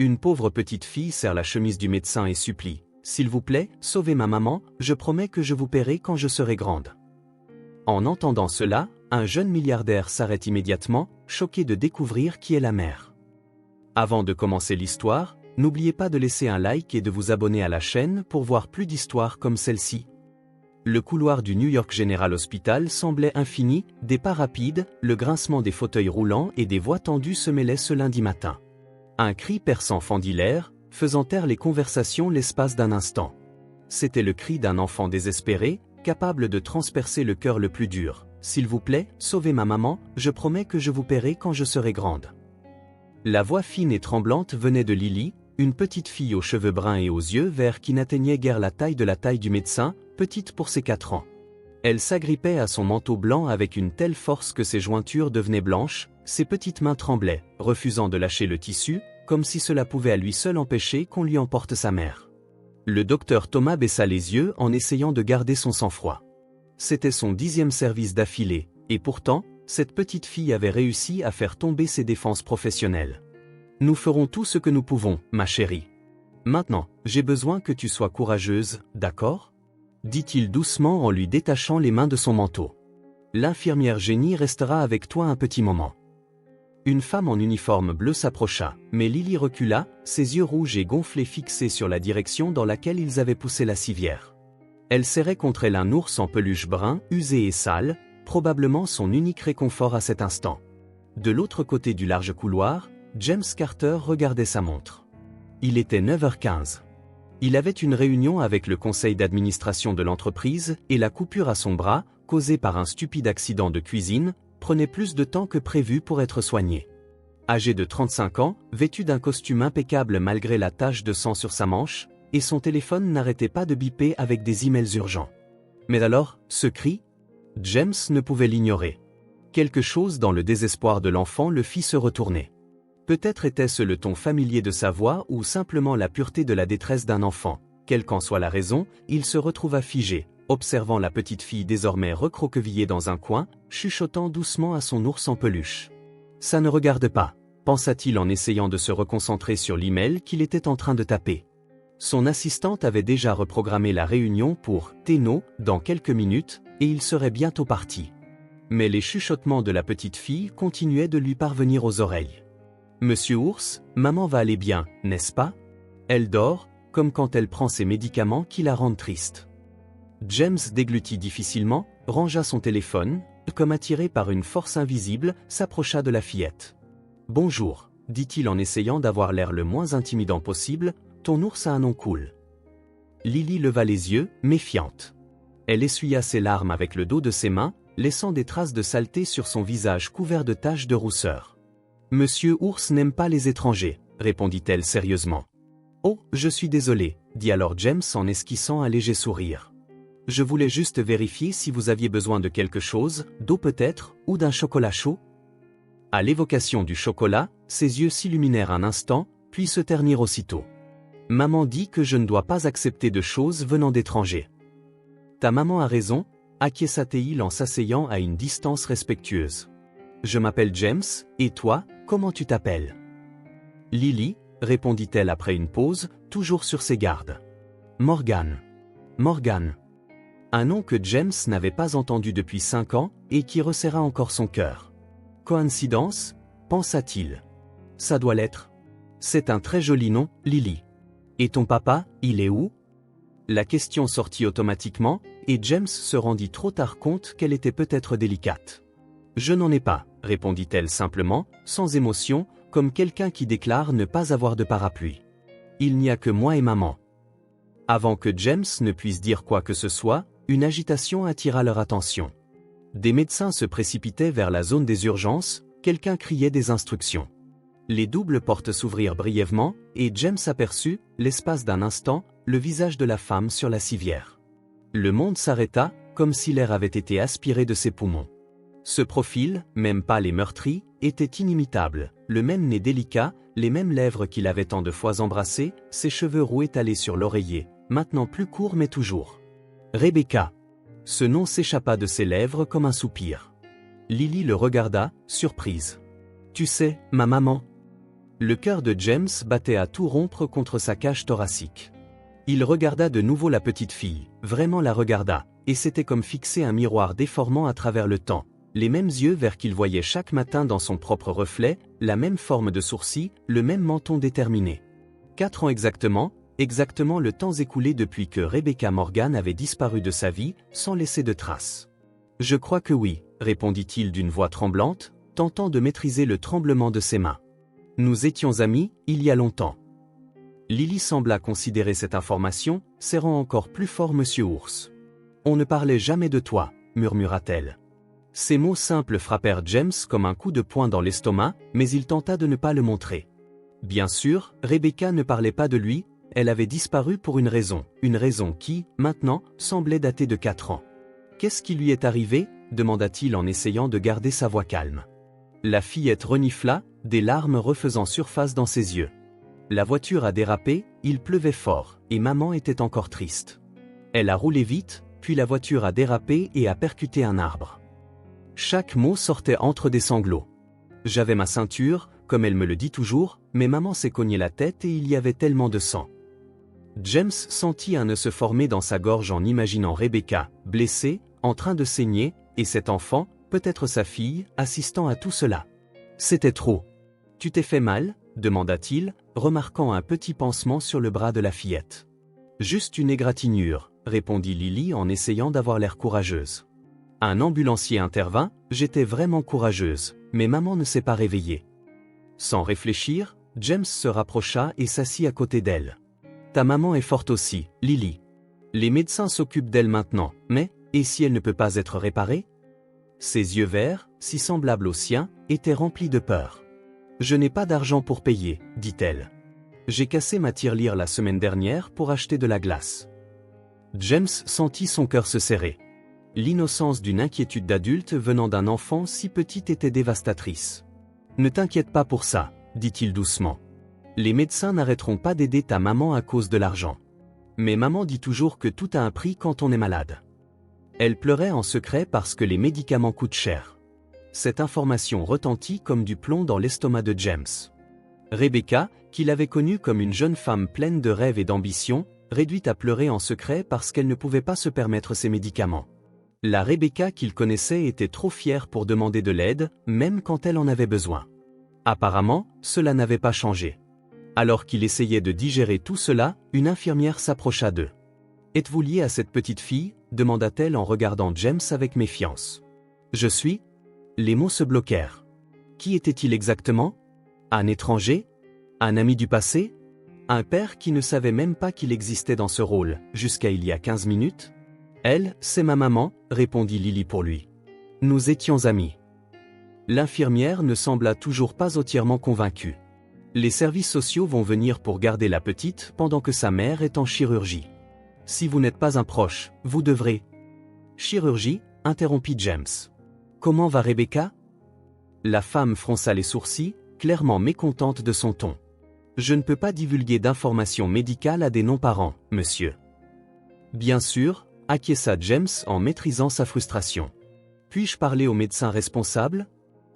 Une pauvre petite fille serre la chemise du médecin et supplie. « S'il vous plaît, sauvez ma maman, je promets que je vous paierai quand je serai grande. » En entendant cela, un jeune milliardaire s'arrête immédiatement, choqué de découvrir qui est la mère. Avant de commencer l'histoire, n'oubliez pas de laisser un like et de vous abonner à la chaîne pour voir plus d'histoires comme celle-ci. Le couloir du New York General Hospital semblait infini, des pas rapides, le grincement des fauteuils roulants et des voix tendues se mêlaient ce lundi matin. Un cri perçant fendit l'air, faisant taire les conversations l'espace d'un instant. C'était le cri d'un enfant désespéré, capable de transpercer le cœur le plus dur. « S'il vous plaît, sauvez ma maman, je promets que je vous paierai quand je serai grande. » La voix fine et tremblante venait de Lily, une petite fille aux cheveux bruns et aux yeux verts qui n'atteignait guère la taille du médecin, petite pour ses 4 ans. Elle s'agrippait à son manteau blanc avec une telle force que ses jointures devenaient blanches, ses petites mains tremblaient, refusant de lâcher le tissu, comme si cela pouvait à lui seul empêcher qu'on lui emporte sa mère. Le docteur Thomas baissa les yeux en essayant de garder son sang-froid. C'était son 10e service d'affilée, et pourtant, cette petite fille avait réussi à faire tomber ses défenses professionnelles. « Nous ferons tout ce que nous pouvons, ma chérie. Maintenant, j'ai besoin que tu sois courageuse, d'accord ?» dit-il doucement en lui détachant les mains de son manteau. « L'infirmière Jenny restera avec toi un petit moment. » Une femme en uniforme bleu s'approcha, mais Lily recula, ses yeux rouges et gonflés fixés sur la direction dans laquelle ils avaient poussé la civière. Elle serrait contre elle un ours en peluche brun, usé et sale, probablement son unique réconfort à cet instant. De l'autre côté du large couloir, James Carter regardait sa montre. Il était 9h15. Il avait une réunion avec le conseil d'administration de l'entreprise et la coupure à son bras, causée par un stupide accident de cuisine, prenait plus de temps que prévu pour être soigné. Âgé de 35 ans, vêtu d'un costume impeccable malgré la tache de sang sur sa manche, et son téléphone n'arrêtait pas de biper avec des emails urgents. Mais alors, ce cri ? James ne pouvait l'ignorer. Quelque chose dans le désespoir de l'enfant le fit se retourner. Peut-être était-ce le ton familier de sa voix ou simplement la pureté de la détresse d'un enfant. Quelle qu'en soit la raison, il se retrouva figé, observant la petite fille désormais recroquevillée dans un coin, chuchotant doucement à son ours en peluche. « Ça ne regarde pas », pensa-t-il en essayant de se reconcentrer sur l'email qu'il était en train de taper. Son assistante avait déjà reprogrammé la réunion pour « Téno » dans quelques minutes, et il serait bientôt parti. Mais les chuchotements de la petite fille continuaient de lui parvenir aux oreilles. « Monsieur Ours, maman va aller bien, n'est-ce pas? Elle dort, comme quand elle prend ses médicaments qui la rendent triste. » James déglutit difficilement, rangea son téléphone, comme attiré par une force invisible, s'approcha de la fillette. « Bonjour, » dit-il en essayant d'avoir l'air le moins intimidant possible, « ton ours a un nom cool. » Lily leva les yeux, méfiante. Elle essuya ses larmes avec le dos de ses mains, laissant des traces de saleté sur son visage couvert de taches de rousseur. « Monsieur Ours n'aime pas les étrangers, » répondit-elle sérieusement. « Oh, je suis désolé, » dit alors James en esquissant un léger sourire. « Je voulais juste vérifier si vous aviez besoin de quelque chose, d'eau peut-être, ou d'un chocolat chaud ?» À l'évocation du chocolat, ses yeux s'illuminèrent un instant, puis se ternirent aussitôt. « Maman dit que je ne dois pas accepter de choses venant d'étrangers. »« Ta maman a raison, » acquiesça-t-il en s'asseyant à une distance respectueuse. « Je m'appelle James, et toi, comment tu t'appelles ?»« Lily, » répondit-elle après une pause, toujours sur ses gardes. « Morgan. »« Morgan. » Un nom que James n'avait pas entendu depuis 5 ans, et qui resserra encore son cœur. « Coïncidence ?» pensa-t-il. « Ça doit l'être. C'est un très joli nom, Lily. Et ton papa, il est où ?» La question sortit automatiquement, et James se rendit trop tard compte qu'elle était peut-être délicate. « Je n'en ai pas, » répondit-elle simplement, sans émotion, comme quelqu'un qui déclare ne pas avoir de parapluie. « Il n'y a que moi et maman. » Avant que James ne puisse dire quoi que ce soit, une agitation attira leur attention. Des médecins se précipitaient vers la zone des urgences, quelqu'un criait des instructions. Les doubles portes s'ouvrirent brièvement, et James aperçut, l'espace d'un instant, le visage de la femme sur la civière. Le monde s'arrêta, comme si l'air avait été aspiré de ses poumons. Ce profil, même pâle et meurtri, était inimitable, le même nez délicat, les mêmes lèvres qu'il avait tant de fois embrassées, ses cheveux roux étalés sur l'oreiller, maintenant plus courts mais toujours. Rebecca. Ce nom s'échappa de ses lèvres comme un soupir. Lily le regarda, surprise. « Tu sais, ma maman. » Le cœur de James battait à tout rompre contre sa cage thoracique. Il regarda de nouveau la petite fille, vraiment la regarda, et c'était comme fixer un miroir déformant à travers le temps. Les mêmes yeux verts qu'il voyait chaque matin dans son propre reflet, la même forme de sourcils, le même menton déterminé. 4 ans exactement le temps écoulé depuis que Rebecca Morgan avait disparu de sa vie, sans laisser de traces. « Je crois que oui », répondit-il d'une voix tremblante, tentant de maîtriser le tremblement de ses mains. « Nous étions amis, il y a longtemps. » Lily sembla considérer cette information, serrant encore plus fort Monsieur Ours. « On ne parlait jamais de toi, » murmura-t-elle. Ces mots simples frappèrent James comme un coup de poing dans l'estomac, mais il tenta de ne pas le montrer. Bien sûr, Rebecca ne parlait pas de lui, elle avait disparu pour une raison qui, maintenant, semblait dater de 4 ans. « Qu'est-ce qui lui est arrivé ?» demanda-t-il en essayant de garder sa voix calme. La fillette renifla, des larmes refaisant surface dans ses yeux. La voiture a dérapé, il pleuvait fort, et maman était encore triste. Elle a roulé vite, puis la voiture a dérapé et a percuté un arbre. Chaque mot sortait entre des sanglots. J'avais ma ceinture, comme elle me le dit toujours, mais maman s'est cogné la tête et il y avait tellement de sang. James sentit un nœud se former dans sa gorge en imaginant Rebecca, blessée, en train de saigner, et cet enfant, peut-être sa fille, assistant à tout cela. C'était trop. « Tu t'es fait mal ?» demanda-t-il, remarquant un petit pansement sur le bras de la fillette. « Juste une égratignure », répondit Lily en essayant d'avoir l'air courageuse. Un ambulancier intervint, j'étais vraiment courageuse, mais maman ne s'est pas réveillée. Sans réfléchir, James se rapprocha et s'assit à côté d'elle. Ta maman est forte aussi, Lily. Les médecins s'occupent d'elle maintenant, mais, et si elle ne peut pas être réparée? Ses yeux verts, si semblables aux siens, étaient remplis de peur. Je n'ai pas d'argent pour payer, dit-elle. J'ai cassé ma tirelire la semaine dernière pour acheter de la glace. James sentit son cœur se serrer. L'innocence d'une inquiétude d'adulte venant d'un enfant si petit était dévastatrice. Ne t'inquiète pas pour ça, dit-il doucement. Les médecins n'arrêteront pas d'aider ta maman à cause de l'argent. Mais maman dit toujours que tout a un prix quand on est malade. Elle pleurait en secret parce que les médicaments coûtent cher. Cette information retentit comme du plomb dans l'estomac de James. Rebecca, qu'il avait connue comme une jeune femme pleine de rêves et d'ambition, réduite à pleurer en secret parce qu'elle ne pouvait pas se permettre ses médicaments. La Rebecca qu'il connaissait était trop fière pour demander de l'aide, même quand elle en avait besoin. Apparemment, cela n'avait pas changé. Alors qu'il essayait de digérer tout cela, une infirmière s'approcha d'eux. « Êtes-vous lié à cette petite fille ?» demanda-t-elle en regardant James avec méfiance. « Je suis ?» Les mots se bloquèrent. Qui était-il exactement? Un étranger? Un ami du passé? Un père qui ne savait même pas qu'il existait dans ce rôle, jusqu'à il y a 15 minutes? Elle, c'est ma maman, répondit Lily pour lui. Nous étions amis. L'infirmière ne sembla toujours pas entièrement convaincue. Les services sociaux vont venir pour garder la petite pendant que sa mère est en chirurgie. Si vous n'êtes pas un proche, vous devrez... Chirurgie, interrompit James. Comment va Rebecca? La femme fronça les sourcils, clairement mécontente de son ton. Je ne peux pas divulguer d'informations médicales à des non-parents, monsieur. Bien sûr, acquiesça James en maîtrisant sa frustration. Puis-je parler au médecin responsable?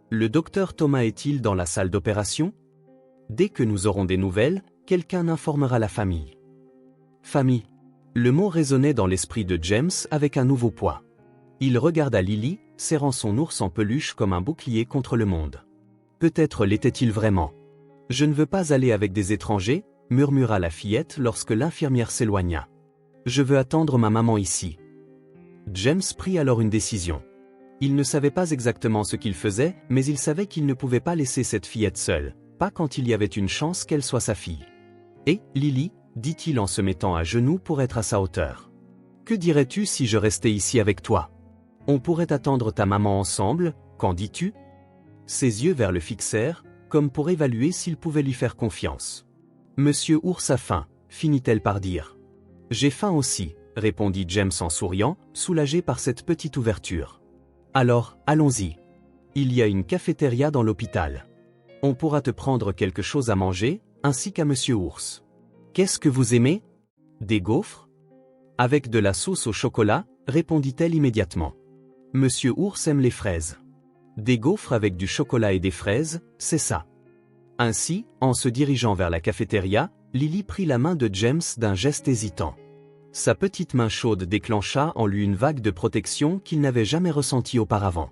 Le docteur Thomas est-il dans la salle d'opération? Dès que nous aurons des nouvelles, quelqu'un informera la famille. Famille. Le mot résonnait dans l'esprit de James avec un nouveau poids. Il regarda Lily, serrant son ours en peluche comme un bouclier contre le monde. Peut-être l'était-il vraiment. Je ne veux pas aller avec des étrangers, murmura la fillette lorsque l'infirmière s'éloigna. Je veux attendre ma maman ici. James prit alors une décision. Il ne savait pas exactement ce qu'il faisait, mais il savait qu'il ne pouvait pas laisser cette fillette seule, pas quand il y avait une chance qu'elle soit sa fille. Et, Lily, dit-il en se mettant à genoux pour être à sa hauteur. Que dirais-tu si je restais ici avec toi? On pourrait attendre ta maman ensemble, qu'en dis-tu? Ses yeux verts le fixèrent, comme pour évaluer s'il pouvait lui faire confiance. Monsieur Ours a faim, finit-elle par dire. J'ai faim aussi, répondit James en souriant, soulagé par cette petite ouverture. Alors, allons-y. Il y a une cafétéria dans l'hôpital. On pourra te prendre quelque chose à manger, ainsi qu'à Monsieur Ours. Qu'est-ce que vous aimez? Des gaufres? Avec de la sauce au chocolat, répondit-elle immédiatement. Monsieur Ours aime les fraises. Des gaufres avec du chocolat et des fraises, c'est ça. Ainsi, en se dirigeant vers la cafétéria, Lily prit la main de James d'un geste hésitant. Sa petite main chaude déclencha en lui une vague de protection qu'il n'avait jamais ressentie auparavant.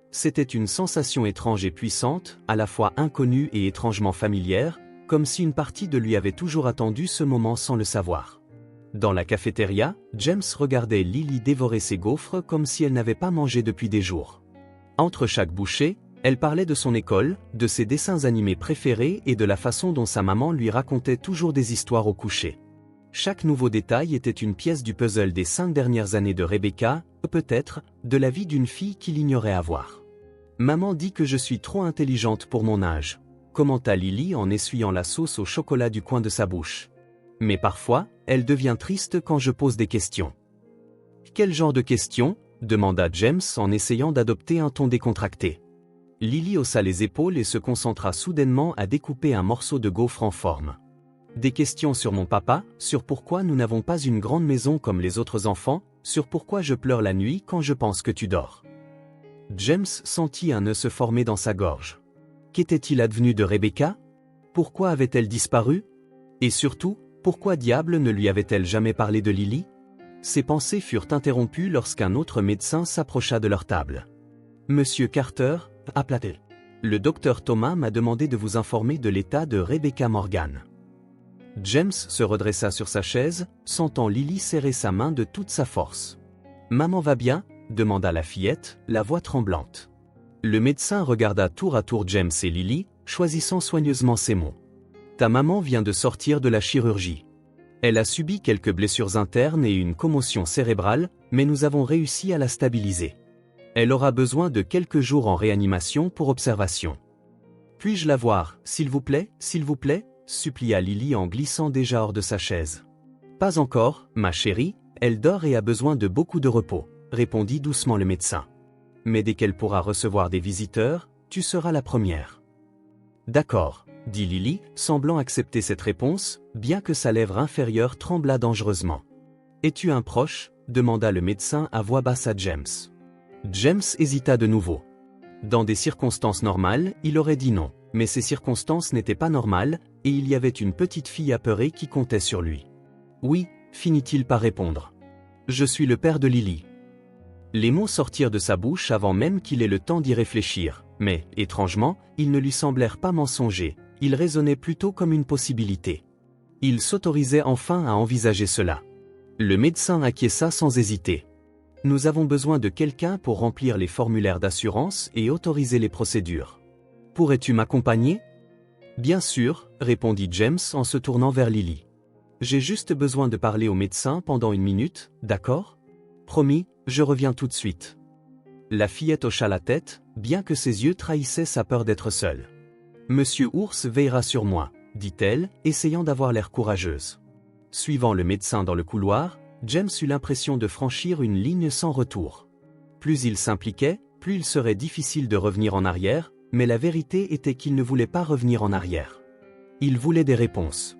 C'était une sensation étrange et puissante, à la fois inconnue et étrangement familière, comme si une partie de lui avait toujours attendu ce moment sans le savoir. Dans la cafétéria, James regardait Lily dévorer ses gaufres comme si elle n'avait pas mangé depuis des jours. Entre chaque bouchée, elle parlait de son école, de ses dessins animés préférés et de la façon dont sa maman lui racontait toujours des histoires au coucher. Chaque nouveau détail était une pièce du puzzle des 5 dernières années de Rebecca, peut-être, de la vie d'une fille qu'il ignorait avoir. « Maman dit que je suis trop intelligente pour mon âge », commenta Lily en essuyant la sauce au chocolat du coin de sa bouche. « Mais parfois, elle devient triste quand je pose des questions. » « Quel genre de questions ?» demanda James en essayant d'adopter un ton décontracté. Lily haussa les épaules et se concentra soudainement à découper un morceau de gaufre en forme. « Des questions sur mon papa, sur pourquoi nous n'avons pas une grande maison comme les autres enfants, sur pourquoi je pleure la nuit quand je pense que tu dors. » James sentit un nœud se former dans sa gorge. Qu'était-il advenu de Rebecca? Pourquoi avait-elle disparu? Et surtout, pourquoi diable ne lui avait-elle jamais parlé de Lily? Ses pensées furent interrompues lorsqu'un autre médecin s'approcha de leur table. « Monsieur Carter, appela-t-elle. Le docteur Thomas m'a demandé de vous informer de l'état de Rebecca Morgan. » James se redressa sur sa chaise, sentant Lily serrer sa main de toute sa force. « Maman va bien ?» demanda la fillette, la voix tremblante. Le médecin regarda tour à tour James et Lily, choisissant soigneusement ses mots. « Ta maman vient de sortir de la chirurgie. Elle a subi quelques blessures internes et une commotion cérébrale, mais nous avons réussi à la stabiliser. Elle aura besoin de quelques jours en réanimation pour observation. »« Puis-je la voir, s'il vous plaît, supplia Lily en glissant déjà hors de sa chaise. « Pas encore, ma chérie, elle dort et a besoin de beaucoup de repos, répondit doucement le médecin. Mais dès qu'elle pourra recevoir des visiteurs, tu seras la première. »« D'accord, » dit Lily, semblant accepter cette réponse, bien que sa lèvre inférieure tremblât dangereusement. « Es-tu un proche ?» demanda le médecin à voix basse à James. James hésita de nouveau. Dans des circonstances normales, il aurait dit non, mais ces circonstances n'étaient pas normales, et il y avait une petite fille apeurée qui comptait sur lui. « Oui », finit-il par répondre. « Je suis le père de Lily. » Les mots sortirent de sa bouche avant même qu'il ait le temps d'y réfléchir, mais, étrangement, ils ne lui semblèrent pas mensongers, ils résonnaient plutôt comme une possibilité. Il s'autorisait enfin à envisager cela. Le médecin acquiesça sans hésiter. « Nous avons besoin de quelqu'un pour remplir les formulaires d'assurance et autoriser les procédures. Pourrais-tu m'accompagner ?»« Bien sûr, » répondit James en se tournant vers Lily. « J'ai juste besoin de parler au médecin pendant 1 minute, d'accord ? Promis, je reviens tout de suite. » La fillette hocha la tête, bien que ses yeux trahissaient sa peur d'être seule. « Monsieur Ours veillera sur moi, » dit-elle, essayant d'avoir l'air courageuse. Suivant le médecin dans le couloir, James eut l'impression de franchir une ligne sans retour. Plus il s'impliquait, plus il serait difficile de revenir en arrière, mais la vérité était qu'il ne voulait pas revenir en arrière. Il voulait des réponses.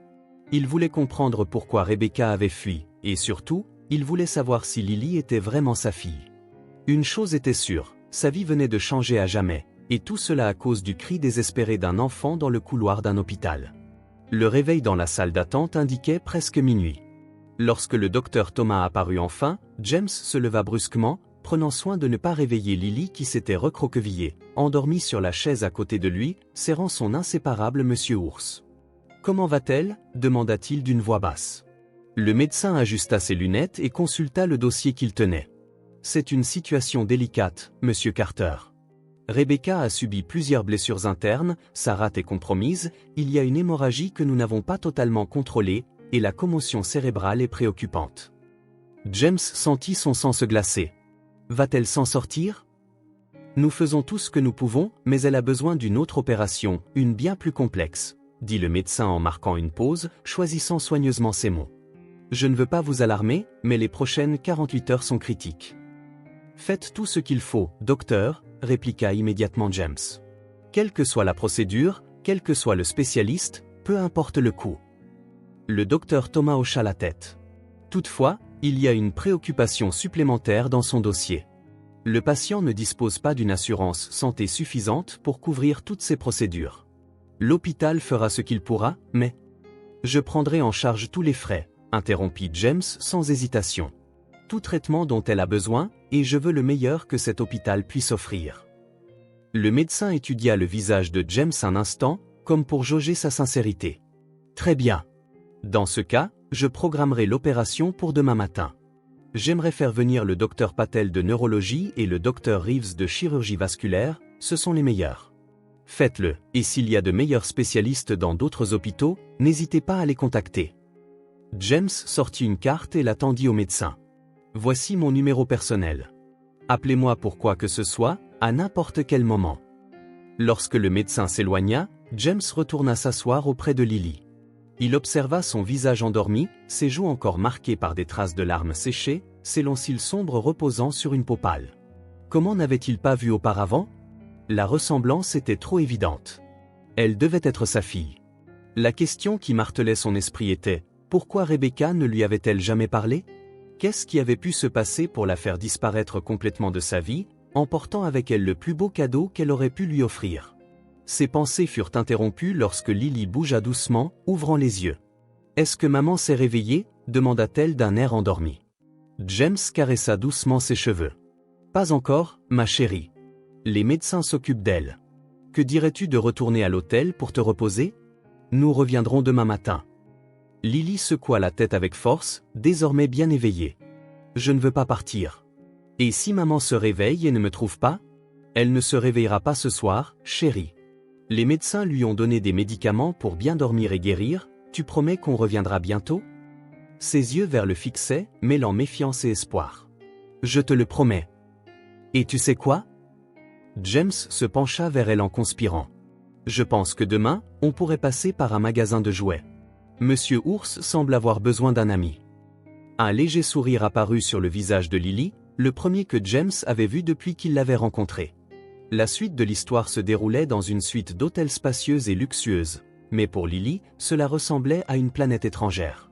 Il voulait comprendre pourquoi Rebecca avait fui, et surtout, il voulait savoir si Lily était vraiment sa fille. Une chose était sûre, sa vie venait de changer à jamais, et tout cela à cause du cri désespéré d'un enfant dans le couloir d'un hôpital. Le réveil dans la salle d'attente indiquait presque minuit. Lorsque le docteur Thomas apparut enfin, James se leva brusquement, prenant soin de ne pas réveiller Lily qui s'était recroquevillée, endormie sur la chaise à côté de lui, serrant son inséparable Monsieur Ours. « Comment va-t-elle » demanda-t-il d'une voix basse. Le médecin ajusta ses lunettes et consulta le dossier qu'il tenait. « C'est une situation délicate, Monsieur Carter. Rebecca a subi plusieurs blessures internes, sa rate est compromise, il y a une hémorragie que nous n'avons pas totalement contrôlée, et la commotion cérébrale est préoccupante. » James sentit son sang se glacer. « Va-t-elle s'en sortir ? » « Nous faisons tout ce que nous pouvons, mais elle a besoin d'une autre opération, une bien plus complexe, » dit le médecin en marquant une pause, choisissant soigneusement ses mots. « Je ne veux pas vous alarmer, mais les prochaines 48 heures sont critiques. »« Faites tout ce qu'il faut, docteur, » répliqua immédiatement James. « Quelle que soit la procédure, quel que soit le spécialiste, peu importe le coût. » Le docteur Thomas hocha la tête. Toutefois, il y a une préoccupation supplémentaire dans son dossier. Le patient ne dispose pas d'une assurance santé suffisante pour couvrir toutes ces procédures. L'hôpital fera ce qu'il pourra, mais... Je prendrai en charge tous les frais, interrompit James sans hésitation. Tout traitement dont elle a besoin, et je veux le meilleur que cet hôpital puisse offrir. Le médecin étudia le visage de James un instant, comme pour jauger sa sincérité. Très bien. Dans ce cas, je programmerai l'opération pour demain matin. J'aimerais faire venir le docteur Patel de neurologie et le docteur Reeves de chirurgie vasculaire, ce sont les meilleurs. Faites-le, et s'il y a de meilleurs spécialistes dans d'autres hôpitaux, n'hésitez pas à les contacter. James sortit une carte et la tendit au médecin. Voici mon numéro personnel. Appelez-moi pour quoi que ce soit, à n'importe quel moment. Lorsque le médecin s'éloigna, James retourna s'asseoir auprès de Lily. Il observa son visage endormi, ses joues encore marquées par des traces de larmes séchées, ses longs cils sombres reposant sur une peau pâle. Comment n'avait-il pas vu auparavant ? La ressemblance était trop évidente. Elle devait être sa fille. La question qui martelait son esprit était, pourquoi Rebecca ne lui avait-elle jamais parlé ? Qu'est-ce qui avait pu se passer pour la faire disparaître complètement de sa vie, emportant avec elle le plus beau cadeau qu'elle aurait pu lui offrir ? Ses pensées furent interrompues lorsque Lily bougea doucement, ouvrant les yeux. « Est-ce que maman s'est réveillée ?» demanda-t-elle d'un air endormi. James caressa doucement ses cheveux. « Pas encore, ma chérie. Les médecins s'occupent d'elle. Que dirais-tu de retourner à l'hôtel pour te reposer ? Nous reviendrons demain matin. » Lily secoua la tête avec force, désormais bien éveillée. « Je ne veux pas partir. Et si maman se réveille et ne me trouve pas ? Elle ne se réveillera pas ce soir, chérie. Les médecins lui ont donné des médicaments pour bien dormir et guérir, tu promets qu'on reviendra bientôt ? » Ses yeux vers le fixaient, mêlant méfiance et espoir. « Je te le promets. » « Et tu sais quoi ? » James se pencha vers elle en conspirant. « Je pense que demain, on pourrait passer par un magasin de jouets. Monsieur Ours semble avoir besoin d'un ami. » Un léger sourire apparut sur le visage de Lily, le premier que James avait vu depuis qu'il l'avait rencontré. La suite de l'histoire se déroulait dans une suite d'hôtels spacieuses et luxueuses, mais pour Lily, cela ressemblait à une planète étrangère.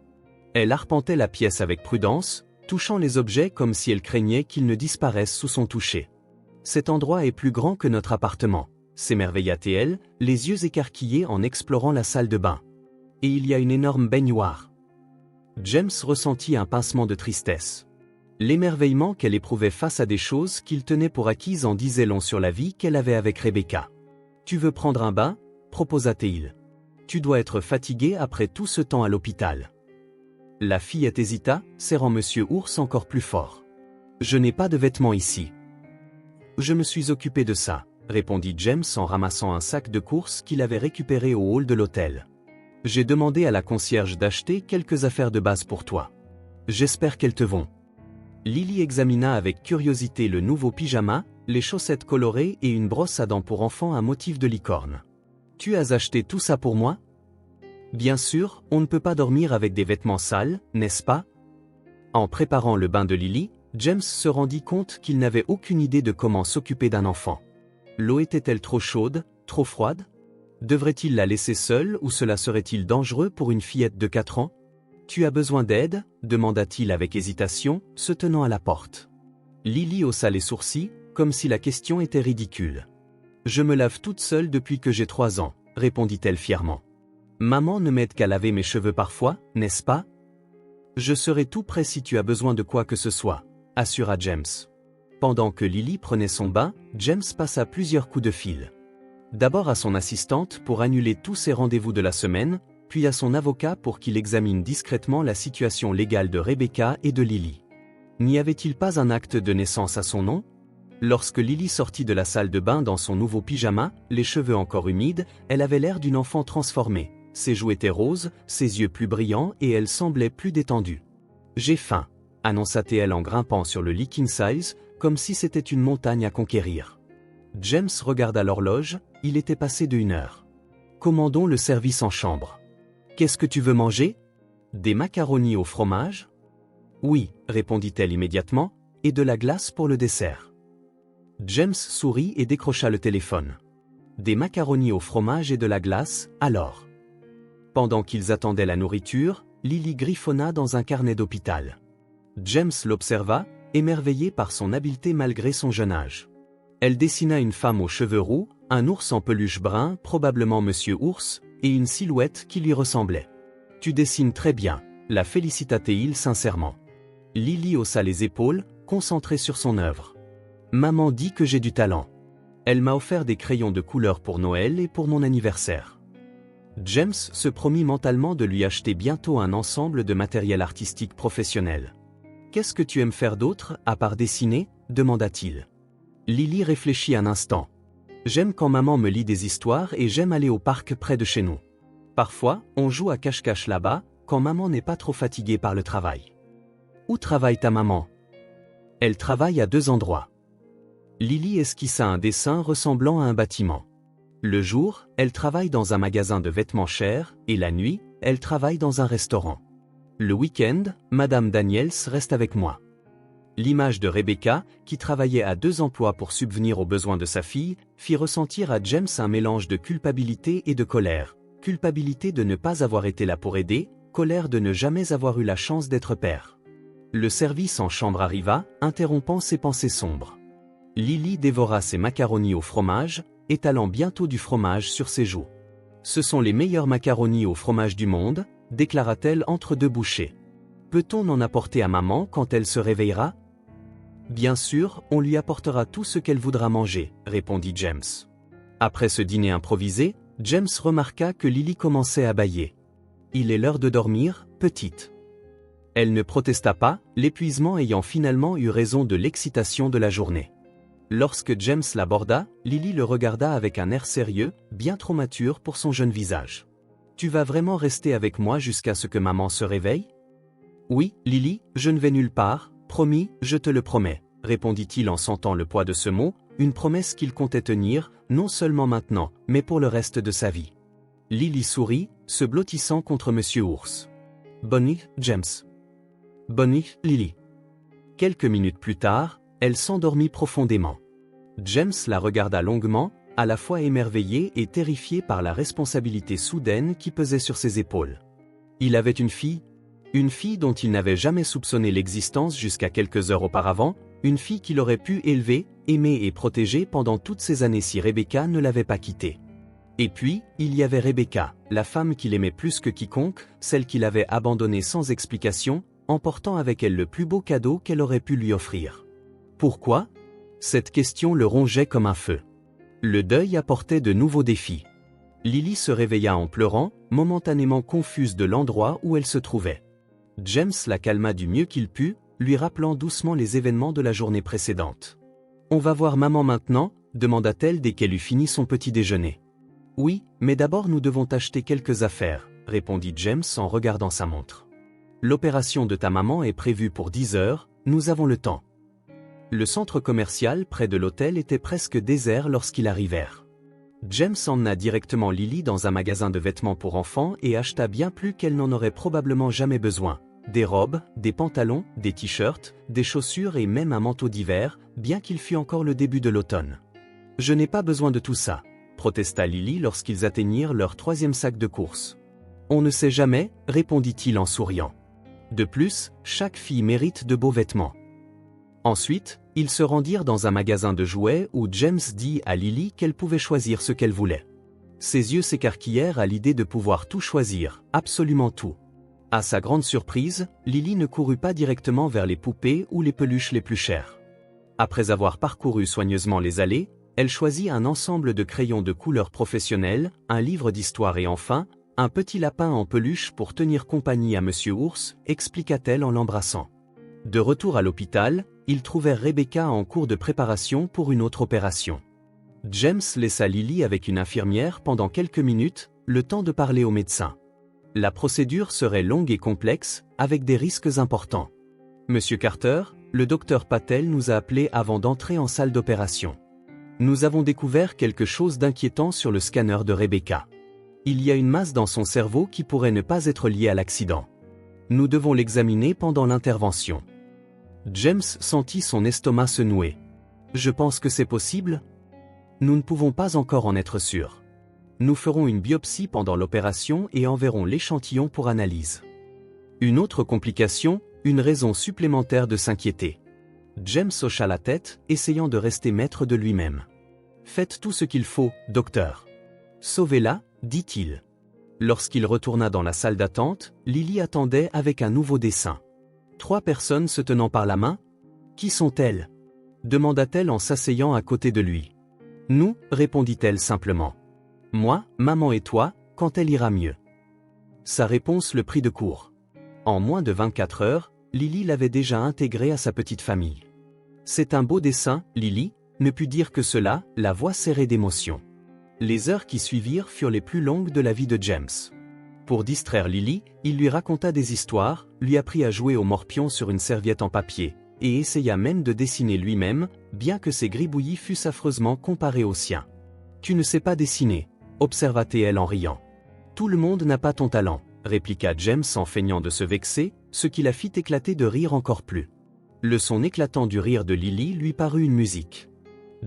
Elle arpentait la pièce avec prudence, touchant les objets comme si elle craignait qu'ils ne disparaissent sous son toucher. « Cet endroit est plus grand que notre appartement », s'émerveilla-t-elle, les yeux écarquillés en explorant la salle de bain. « Et il y a une énorme baignoire. » James ressentit un pincement de tristesse. L'émerveillement qu'elle éprouvait face à des choses qu'il tenait pour acquises en disait long sur la vie qu'elle avait avec Rebecca. « Tu veux prendre un bain ?» proposa-t-il. « Tu dois être fatiguée après tout ce temps à l'hôpital. » La fillette hésita, serrant Monsieur Ours encore plus fort. « Je n'ai pas de vêtements ici. »« Je me suis occupé de ça, » répondit James en ramassant un sac de courses qu'il avait récupéré au hall de l'hôtel. « J'ai demandé à la concierge d'acheter quelques affaires de base pour toi. J'espère qu'elles te vont. » Lily examina avec curiosité le nouveau pyjama, les chaussettes colorées et une brosse à dents pour enfants à motif de licorne. « Tu as acheté tout ça pour moi ? » Bien sûr, on ne peut pas dormir avec des vêtements sales, n'est-ce pas ? En préparant le bain de Lily, James se rendit compte qu'il n'avait aucune idée de comment s'occuper d'un enfant. L'eau était-elle trop chaude, trop froide ? Devrait-il la laisser seule ou cela serait-il dangereux pour une fillette de 4 ans ? « Tu as besoin d'aide ?» demanda-t-il avec hésitation, se tenant à la porte. Lily haussa les sourcils, comme si la question était ridicule. « Je me lave toute seule depuis que j'ai 3 ans, répondit-elle fièrement. Maman ne m'aide qu'à laver mes cheveux parfois, n'est-ce pas ? Je serai tout prêt si tu as besoin de quoi que ce soit, assura James. Pendant que Lily prenait son bain, James passa plusieurs coups de fil. D'abord à son assistante pour annuler tous ses rendez-vous de la semaine, puis à son avocat pour qu'il examine discrètement la situation légale de Rebecca et de Lily. N'y avait-il pas un acte de naissance à son nom ? Lorsque Lily sortit de la salle de bain dans son nouveau pyjama, les cheveux encore humides, elle avait l'air d'une enfant transformée. Ses joues étaient roses, ses yeux plus brillants et elle semblait plus détendue. « J'ai faim », annonça-t-elle en grimpant sur le lit king size, comme si c'était une montagne à conquérir. James regarda l'horloge, il était passé de 1 heure. « Commandons le service en chambre. »« Qu'est-ce que tu veux manger ? Des macaronis au fromage ? » ?»« Oui, » répondit-elle immédiatement, « et de la glace pour le dessert. » James sourit et décrocha le téléphone. « Des macaronis au fromage et de la glace, alors ?» Pendant qu'ils attendaient la nourriture, Lily griffonna dans un carnet d'hôpital. James l'observa, émerveillé par son habileté malgré son jeune âge. Elle dessina une femme aux cheveux roux, un ours en peluche brun, probablement Monsieur Ours, et une silhouette qui lui ressemblait. Tu dessines très bien, la félicita-t-il sincèrement. Lily haussa les épaules, concentrée sur son œuvre. Maman dit que j'ai du talent. Elle m'a offert des crayons de couleur pour Noël et pour mon anniversaire. James se promit mentalement de lui acheter bientôt un ensemble de matériel artistique professionnel. Qu'est-ce que tu aimes faire d'autre, à part dessiner ? Demanda-t-il. Lily réfléchit un instant. J'aime quand maman me lit des histoires et j'aime aller au parc près de chez nous. Parfois, on joue à cache-cache là-bas, quand maman n'est pas trop fatiguée par le travail. Où travaille ta maman ? Elle travaille à 2 endroits. Lily esquissa un dessin ressemblant à un bâtiment. Le jour, elle travaille dans un magasin de vêtements chers, et la nuit, elle travaille dans un restaurant. Le week-end, Madame Daniels reste avec moi. L'image de Rebecca, qui travaillait à 2 emplois pour subvenir aux besoins de sa fille, fit ressentir à James un mélange de culpabilité et de colère. Culpabilité de ne pas avoir été là pour aider, colère de ne jamais avoir eu la chance d'être père. Le service en chambre arriva, interrompant ses pensées sombres. Lily dévora ses macaronis au fromage, étalant bientôt du fromage sur ses joues. « Ce sont les meilleurs macaronis au fromage du monde », déclara-t-elle entre 2 bouchées. « Peut-on en apporter à maman quand elle se réveillera ?»« Bien sûr, on lui apportera tout ce qu'elle voudra manger », répondit James. Après ce dîner improvisé, James remarqua que Lily commençait à bâiller. « Il est l'heure de dormir, petite. » Elle ne protesta pas, l'épuisement ayant finalement eu raison de l'excitation de la journée. Lorsque James l'aborda, Lily le regarda avec un air sérieux, bien trop mature pour son jeune visage. « Tu vas vraiment rester avec moi jusqu'à ce que maman se réveille ?»« Oui, Lily, je ne vais nulle part, promis, je te le promets, » répondit-il en sentant le poids de ce mot, une promesse qu'il comptait tenir, non seulement maintenant, mais pour le reste de sa vie. Lily sourit, se blottissant contre Monsieur Ours. « Bonne nuit, James. »« Bonne nuit, Lily. » Quelques minutes plus tard, elle s'endormit profondément. James la regarda longuement, à la fois émerveillé et terrifié par la responsabilité soudaine qui pesait sur ses épaules. Il avait une fille dont il n'avait jamais soupçonné l'existence jusqu'à quelques heures auparavant, une fille qu'il aurait pu élever, aimer et protéger pendant toutes ces années si Rebecca ne l'avait pas quitté. Et puis, il y avait Rebecca, la femme qu'il aimait plus que quiconque, celle qu'il avait abandonnée sans explication, emportant avec elle le plus beau cadeau qu'elle aurait pu lui offrir. Pourquoi ? Cette question le rongeait comme un feu. Le deuil apportait de nouveaux défis. Lily se réveilla en pleurant, momentanément confuse de l'endroit où elle se trouvait. James la calma du mieux qu'il put, lui rappelant doucement les événements de la journée précédente. « On va voir maman maintenant ?» demanda-t-elle dès qu'elle eut fini son petit déjeuner. « Oui, mais d'abord nous devons t'acheter quelques affaires » répondit James en regardant sa montre. « L'opération de ta maman est prévue pour 10 heures, nous avons le temps. » Le centre commercial près de l'hôtel était presque désert lorsqu'ils arrivèrent. James emmena directement Lily dans un magasin de vêtements pour enfants et acheta bien plus qu'elle n'en aurait probablement jamais besoin. Des robes, des pantalons, des t-shirts, des chaussures et même un manteau d'hiver, bien qu'il fût encore le début de l'automne. « Je n'ai pas besoin de tout ça », protesta Lily lorsqu'ils atteignirent leur 3e sac de course. « On ne sait jamais, répondit-il en souriant. De plus, chaque fille mérite de beaux vêtements. » Ensuite, ils se rendirent dans un magasin de jouets où James dit à Lily qu'elle pouvait choisir ce qu'elle voulait. Ses yeux s'écarquillèrent à l'idée de pouvoir tout choisir, absolument tout. À sa grande surprise, Lily ne courut pas directement vers les poupées ou les peluches les plus chères. Après avoir parcouru soigneusement les allées, elle choisit un ensemble de crayons de couleur professionnelle, un livre d'histoire et enfin, un petit lapin en peluche pour tenir compagnie à Monsieur Ours, expliqua-t-elle en l'embrassant. De retour à l'hôpital, ils trouvèrent Rebecca en cours de préparation pour une autre opération. James laissa Lily avec une infirmière pendant quelques minutes, le temps de parler au médecin. La procédure serait longue et complexe, avec des risques importants. Monsieur Carter, le docteur Patel nous a appelés avant d'entrer en salle d'opération. Nous avons découvert quelque chose d'inquiétant sur le scanner de Rebecca. Il y a une masse dans son cerveau qui pourrait ne pas être liée à l'accident. Nous devons l'examiner pendant l'intervention. James sentit son estomac se nouer. Je pense que c'est possible ? Nous ne pouvons pas encore en être sûrs. Nous ferons une biopsie pendant l'opération et enverrons l'échantillon pour analyse. Une autre complication, une raison supplémentaire de s'inquiéter. James hocha la tête, essayant de rester maître de lui-même. Faites tout ce qu'il faut, docteur. Sauvez-la, dit-il. Lorsqu'il retourna dans la salle d'attente, Lily attendait avec un nouveau dessin. 3 personnes se tenant par la main. Qui sont-elles? Demanda-t-elle en s'asseyant à côté de lui. Nous, répondit-elle simplement. Moi, maman et toi, quand elle ira mieux. Sa réponse le prit de court. En moins de 24 heures, Lily l'avait déjà intégré à sa petite famille. C'est un beau dessin, Lily, ne put dire que cela, la voix serrée d'émotion. Les heures qui suivirent furent les plus longues de la vie de James. Pour distraire Lily, il lui raconta des histoires, lui apprit à jouer au morpion sur une serviette en papier, et essaya même de dessiner lui-même, bien que ses gribouillis fussent affreusement comparés aux siens. « Tu ne sais pas dessiner, observa-t-elle en riant. « Tout le monde n'a pas ton talent, répliqua James en feignant de se vexer, ce qui la fit éclater de rire encore plus. Le son éclatant du rire de Lily lui parut une musique.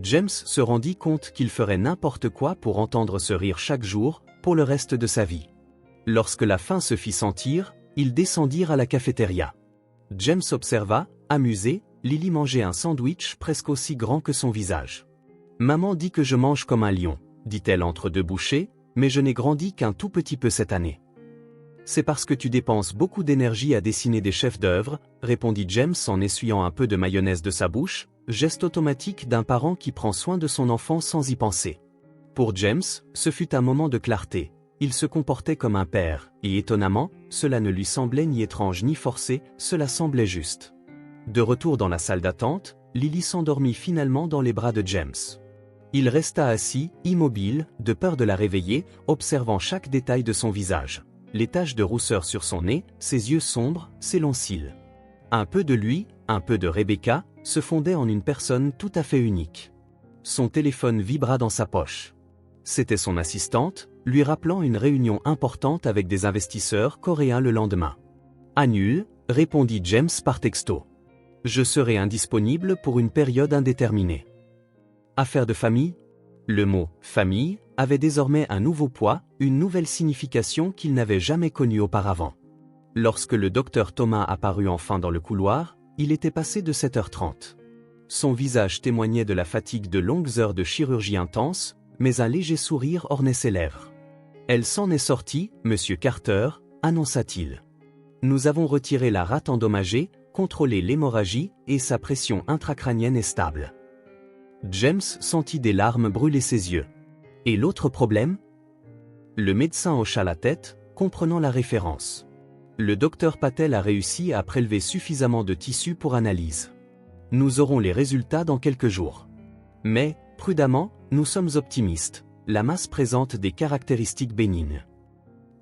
James se rendit compte qu'il ferait n'importe quoi pour entendre ce rire chaque jour, pour le reste de sa vie. Lorsque la faim se fit sentir, ils descendirent à la cafétéria. James observa, amusé, Lily manger un sandwich presque aussi grand que son visage. « Maman dit que je mange comme un lion, dit-elle entre 2 bouchées, mais je n'ai grandi qu'un tout petit peu cette année. » C'est parce que tu dépenses beaucoup d'énergie à dessiner des chefs-d'œuvre, répondit James en essuyant un peu de mayonnaise de sa bouche, geste automatique d'un parent qui prend soin de son enfant sans y penser. Pour James, ce fut un moment de clarté. Il se comportait comme un père, et étonnamment, cela ne lui semblait ni étrange ni forcé, cela semblait juste. De retour dans la salle d'attente, Lily s'endormit finalement dans les bras de James. Il resta assis, immobile, de peur de la réveiller, observant chaque détail de son visage. Les taches de rousseur sur son nez, ses yeux sombres, ses longs cils. Un peu de lui, un peu de Rebecca, se fondaient en une personne tout à fait unique. Son téléphone vibra dans sa poche. C'était son assistante, lui rappelant une réunion importante avec des investisseurs coréens le lendemain. « Annule », répondit James par texto. « Je serai indisponible pour une période indéterminée. » Affaire de famille? Le mot « famille » avait désormais un nouveau poids, une nouvelle signification qu'il n'avait jamais connue auparavant. Lorsque le docteur Thomas apparut enfin dans le couloir, il était passé de 7h30. Son visage témoignait de la fatigue de longues heures de chirurgie intense, mais un léger sourire ornait ses lèvres. « Elle s'en est sortie, monsieur Carter », annonça-t-il. « Nous avons retiré la rate endommagée, contrôlé l'hémorragie et sa pression intracrânienne est stable. » James sentit des larmes brûler ses yeux. « Et l'autre problème ?» Le médecin hocha la tête, comprenant la référence. Le docteur Patel a réussi à prélever suffisamment de tissu pour analyse. Nous aurons les résultats dans quelques jours. Mais, prudemment, nous sommes optimistes. La masse présente des caractéristiques bénignes.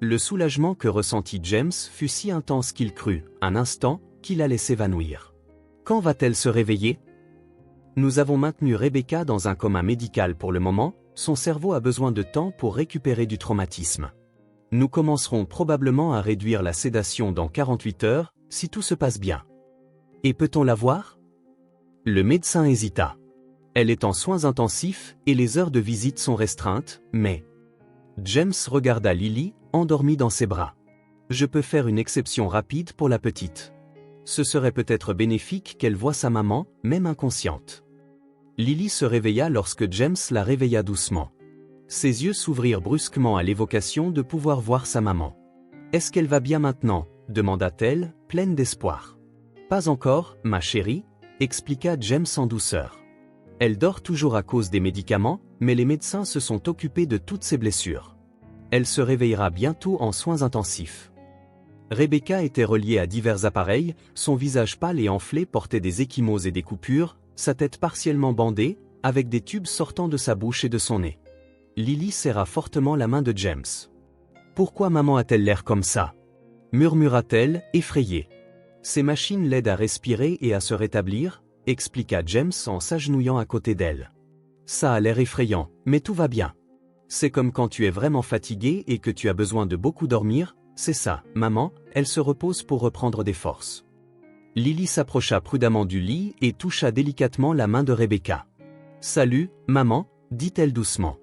Le soulagement que ressentit James fut si intense qu'il crut, un instant, qu'il allait s'évanouir. Quand va-t-elle se réveiller? Nous avons maintenu Rebecca dans un coma médical pour le moment, son cerveau a besoin de temps pour récupérer du traumatisme. Nous commencerons probablement à réduire la sédation dans 48 heures, si tout se passe bien. Et peut-on la voir? Le médecin hésita. Elle est en soins intensifs et les heures de visite sont restreintes, mais... James regarda Lily, endormie dans ses bras. Je peux faire une exception rapide pour la petite. Ce serait peut-être bénéfique qu'elle voie sa maman, même inconsciente. Lily se réveilla lorsque James la réveilla doucement. Ses yeux s'ouvrirent brusquement à l'évocation de pouvoir voir sa maman. « Est-ce qu'elle va bien maintenant ?» demanda-t-elle, pleine d'espoir. « Pas encore, ma chérie », expliqua James en douceur. « Elle dort toujours à cause des médicaments, mais les médecins se sont occupés de toutes ses blessures. Elle se réveillera bientôt en soins intensifs. » Rebecca était reliée à divers appareils, son visage pâle et enflé portait des ecchymoses et des coupures, sa tête partiellement bandée, avec des tubes sortant de sa bouche et de son nez. Lily serra fortement la main de James. « Pourquoi maman a-t-elle l'air comme ça ?» murmura-t-elle, effrayée. « Ces machines l'aident à respirer et à se rétablir », expliqua James en s'agenouillant à côté d'elle. « Ça a l'air effrayant, mais tout va bien. C'est comme quand tu es vraiment fatigué et que tu as besoin de beaucoup dormir, c'est ça, maman, elle se repose pour reprendre des forces. » Lily s'approcha prudemment du lit et toucha délicatement la main de Rebecca. « Salut, maman, dit-elle doucement.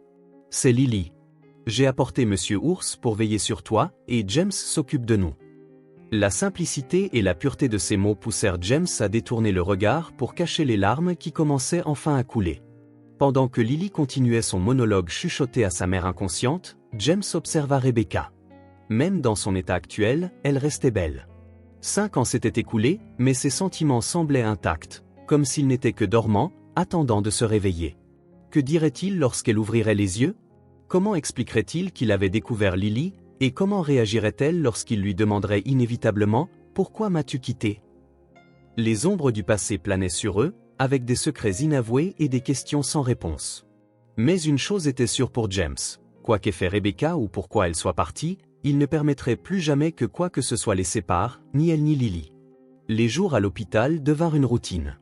C'est Lily. J'ai apporté Monsieur Ours pour veiller sur toi, et James s'occupe de nous. » La simplicité et la pureté de ces mots poussèrent James à détourner le regard pour cacher les larmes qui commençaient enfin à couler. Pendant que Lily continuait son monologue chuchoté à sa mère inconsciente, James observa Rebecca. Même dans son état actuel, elle restait belle. 5 ans s'étaient écoulés, mais ses sentiments semblaient intacts, comme s'ils n'étaient que dormants, attendant de se réveiller. Que dirait-il lorsqu'elle ouvrirait les yeux? Comment expliquerait-il qu'il avait découvert Lily, et comment réagirait-elle lorsqu'il lui demanderait inévitablement « Pourquoi m'as-tu quitté ?» Les ombres du passé planaient sur eux, avec des secrets inavoués et des questions sans réponse. Mais une chose était sûre pour James, quoi qu'ait fait Rebecca ou pourquoi elle soit partie, il ne permettrait plus jamais que quoi que ce soit les sépare, ni elle ni Lily. Les jours à l'hôpital devinrent une routine.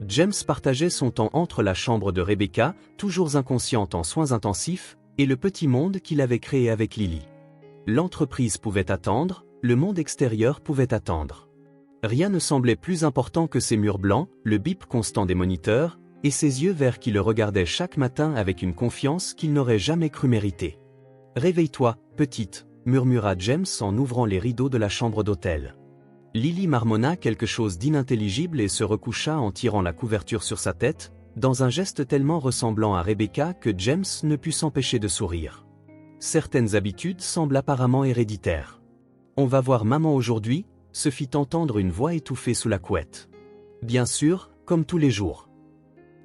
James partageait son temps entre la chambre de Rebecca, toujours inconsciente en soins intensifs, et le petit monde qu'il avait créé avec Lily. L'entreprise pouvait attendre, le monde extérieur pouvait attendre. Rien ne semblait plus important que ces murs blancs, le bip constant des moniteurs, et ses yeux verts qui le regardaient chaque matin avec une confiance qu'il n'aurait jamais cru mériter. « Réveille-toi, petite », murmura James en ouvrant les rideaux de la chambre d'hôtel. Lily marmonna quelque chose d'inintelligible et se recoucha en tirant la couverture sur sa tête, dans un geste tellement ressemblant à Rebecca que James ne put s'empêcher de sourire. Certaines habitudes semblent apparemment héréditaires. « On va voir maman aujourd'hui », se fit entendre une voix étouffée sous la couette. Bien sûr, comme tous les jours.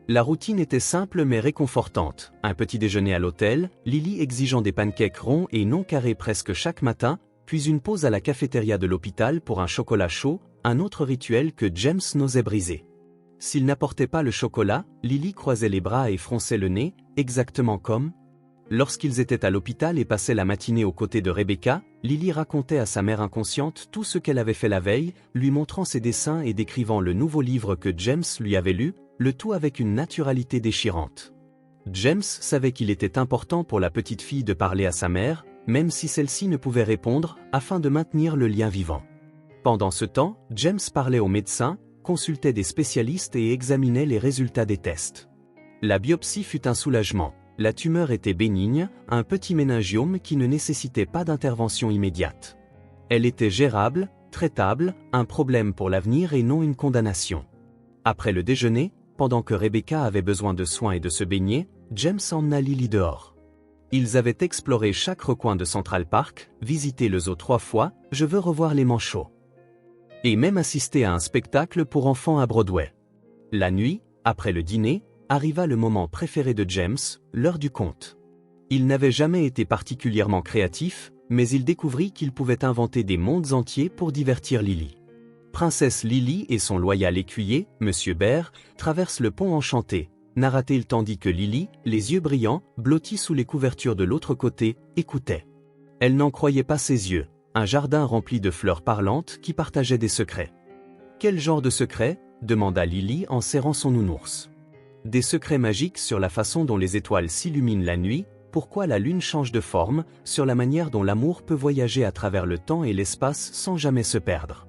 La routine était simple mais réconfortante. Un petit déjeuner à l'hôtel, Lily exigeant des pancakes ronds et non carrés presque chaque matin, puis une pause à la cafétéria de l'hôpital pour un chocolat chaud, un autre rituel que James n'osait briser. S'il n'apportait pas le chocolat, Lily croisait les bras et fronçait le nez, exactement comme... Lorsqu'ils étaient à l'hôpital et passaient la matinée aux côtés de Rebecca, Lily racontait à sa mère inconsciente tout ce qu'elle avait fait la veille, lui montrant ses dessins et décrivant le nouveau livre que James lui avait lu, le tout avec une naturalité déchirante. James savait qu'il était important pour la petite fille de parler à sa mère, même si celle-ci ne pouvait répondre, afin de maintenir le lien vivant. Pendant ce temps, James parlait aux médecins, consultait des spécialistes et examinait les résultats des tests. La biopsie fut un soulagement. La tumeur était bénigne, un petit méningiome qui ne nécessitait pas d'intervention immédiate. Elle était gérable, traitable, un problème pour l'avenir et non une condamnation. Après le déjeuner, pendant que Rebecca avait besoin de soins et de se baigner, James emmena Lily dehors. Ils avaient exploré chaque recoin de Central Park, visité le zoo 3 fois, je veux revoir les manchots. Et même assisté à un spectacle pour enfants à Broadway. La nuit, après le dîner, arriva le moment préféré de James, l'heure du conte. Il n'avait jamais été particulièrement créatif, mais il découvrit qu'il pouvait inventer des mondes entiers pour divertir Lily. Princesse Lily et son loyal écuyer, Monsieur Bear, traversent le pont enchanté, narra-t-il tandis que Lily, les yeux brillants, blottis sous les couvertures de l'autre côté, écoutait. Elle n'en croyait pas ses yeux, un jardin rempli de fleurs parlantes qui partageaient des secrets. « Quel genre de secrets ?» demanda Lily en serrant son nounours. Des secrets magiques sur la façon dont les étoiles s'illuminent la nuit, pourquoi la lune change de forme, sur la manière dont l'amour peut voyager à travers le temps et l'espace sans jamais se perdre.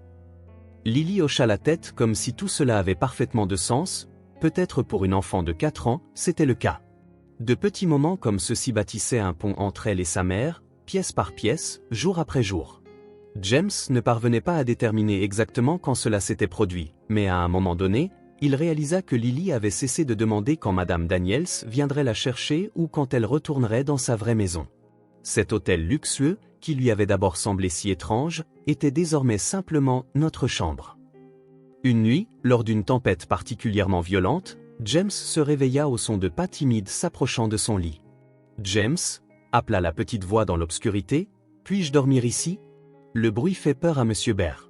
Lily hocha la tête comme si tout cela avait parfaitement de sens, peut-être pour une enfant de 4 ans, c'était le cas. De petits moments comme ceux-ci bâtissaient un pont entre elle et sa mère, pièce par pièce, jour après jour. James ne parvenait pas à déterminer exactement quand cela s'était produit, mais à un moment donné, il réalisa que Lily avait cessé de demander quand Madame Daniels viendrait la chercher ou quand elle retournerait dans sa vraie maison. Cet hôtel luxueux, qui lui avait d'abord semblé si étrange, était désormais simplement notre chambre. Une nuit, lors d'une tempête particulièrement violente, James se réveilla au son de pas timides s'approchant de son lit. « James » appela la petite voix dans l'obscurité, « puis-je dormir ici ?» Le bruit fait peur à Monsieur Bear.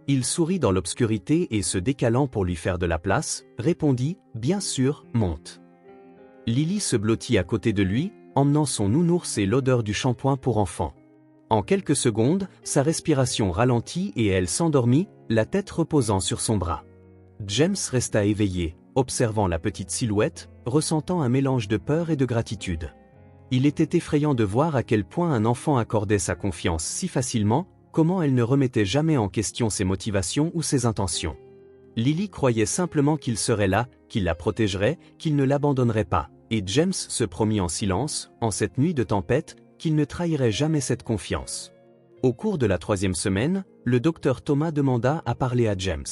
Il sourit dans l'obscurité et se décalant pour lui faire de la place, répondit « Bien sûr, monte ». Lily se blottit à côté de lui, emmenant son nounours et l'odeur du shampoing pour enfant. En quelques secondes, sa respiration ralentit et elle s'endormit, la tête reposant sur son bras. James resta éveillé, observant la petite silhouette, ressentant un mélange de peur et de gratitude. Il était effrayant de voir à quel point un enfant accordait sa confiance si facilement, comment elle ne remettait jamais en question ses motivations ou ses intentions. Lily croyait simplement qu'il serait là, qu'il la protégerait, qu'il ne l'abandonnerait pas, et James se promit en silence, en cette nuit de tempête, qu'il ne trahirait jamais cette confiance. Au cours de la 3e semaine, le docteur Thomas demanda à parler à James.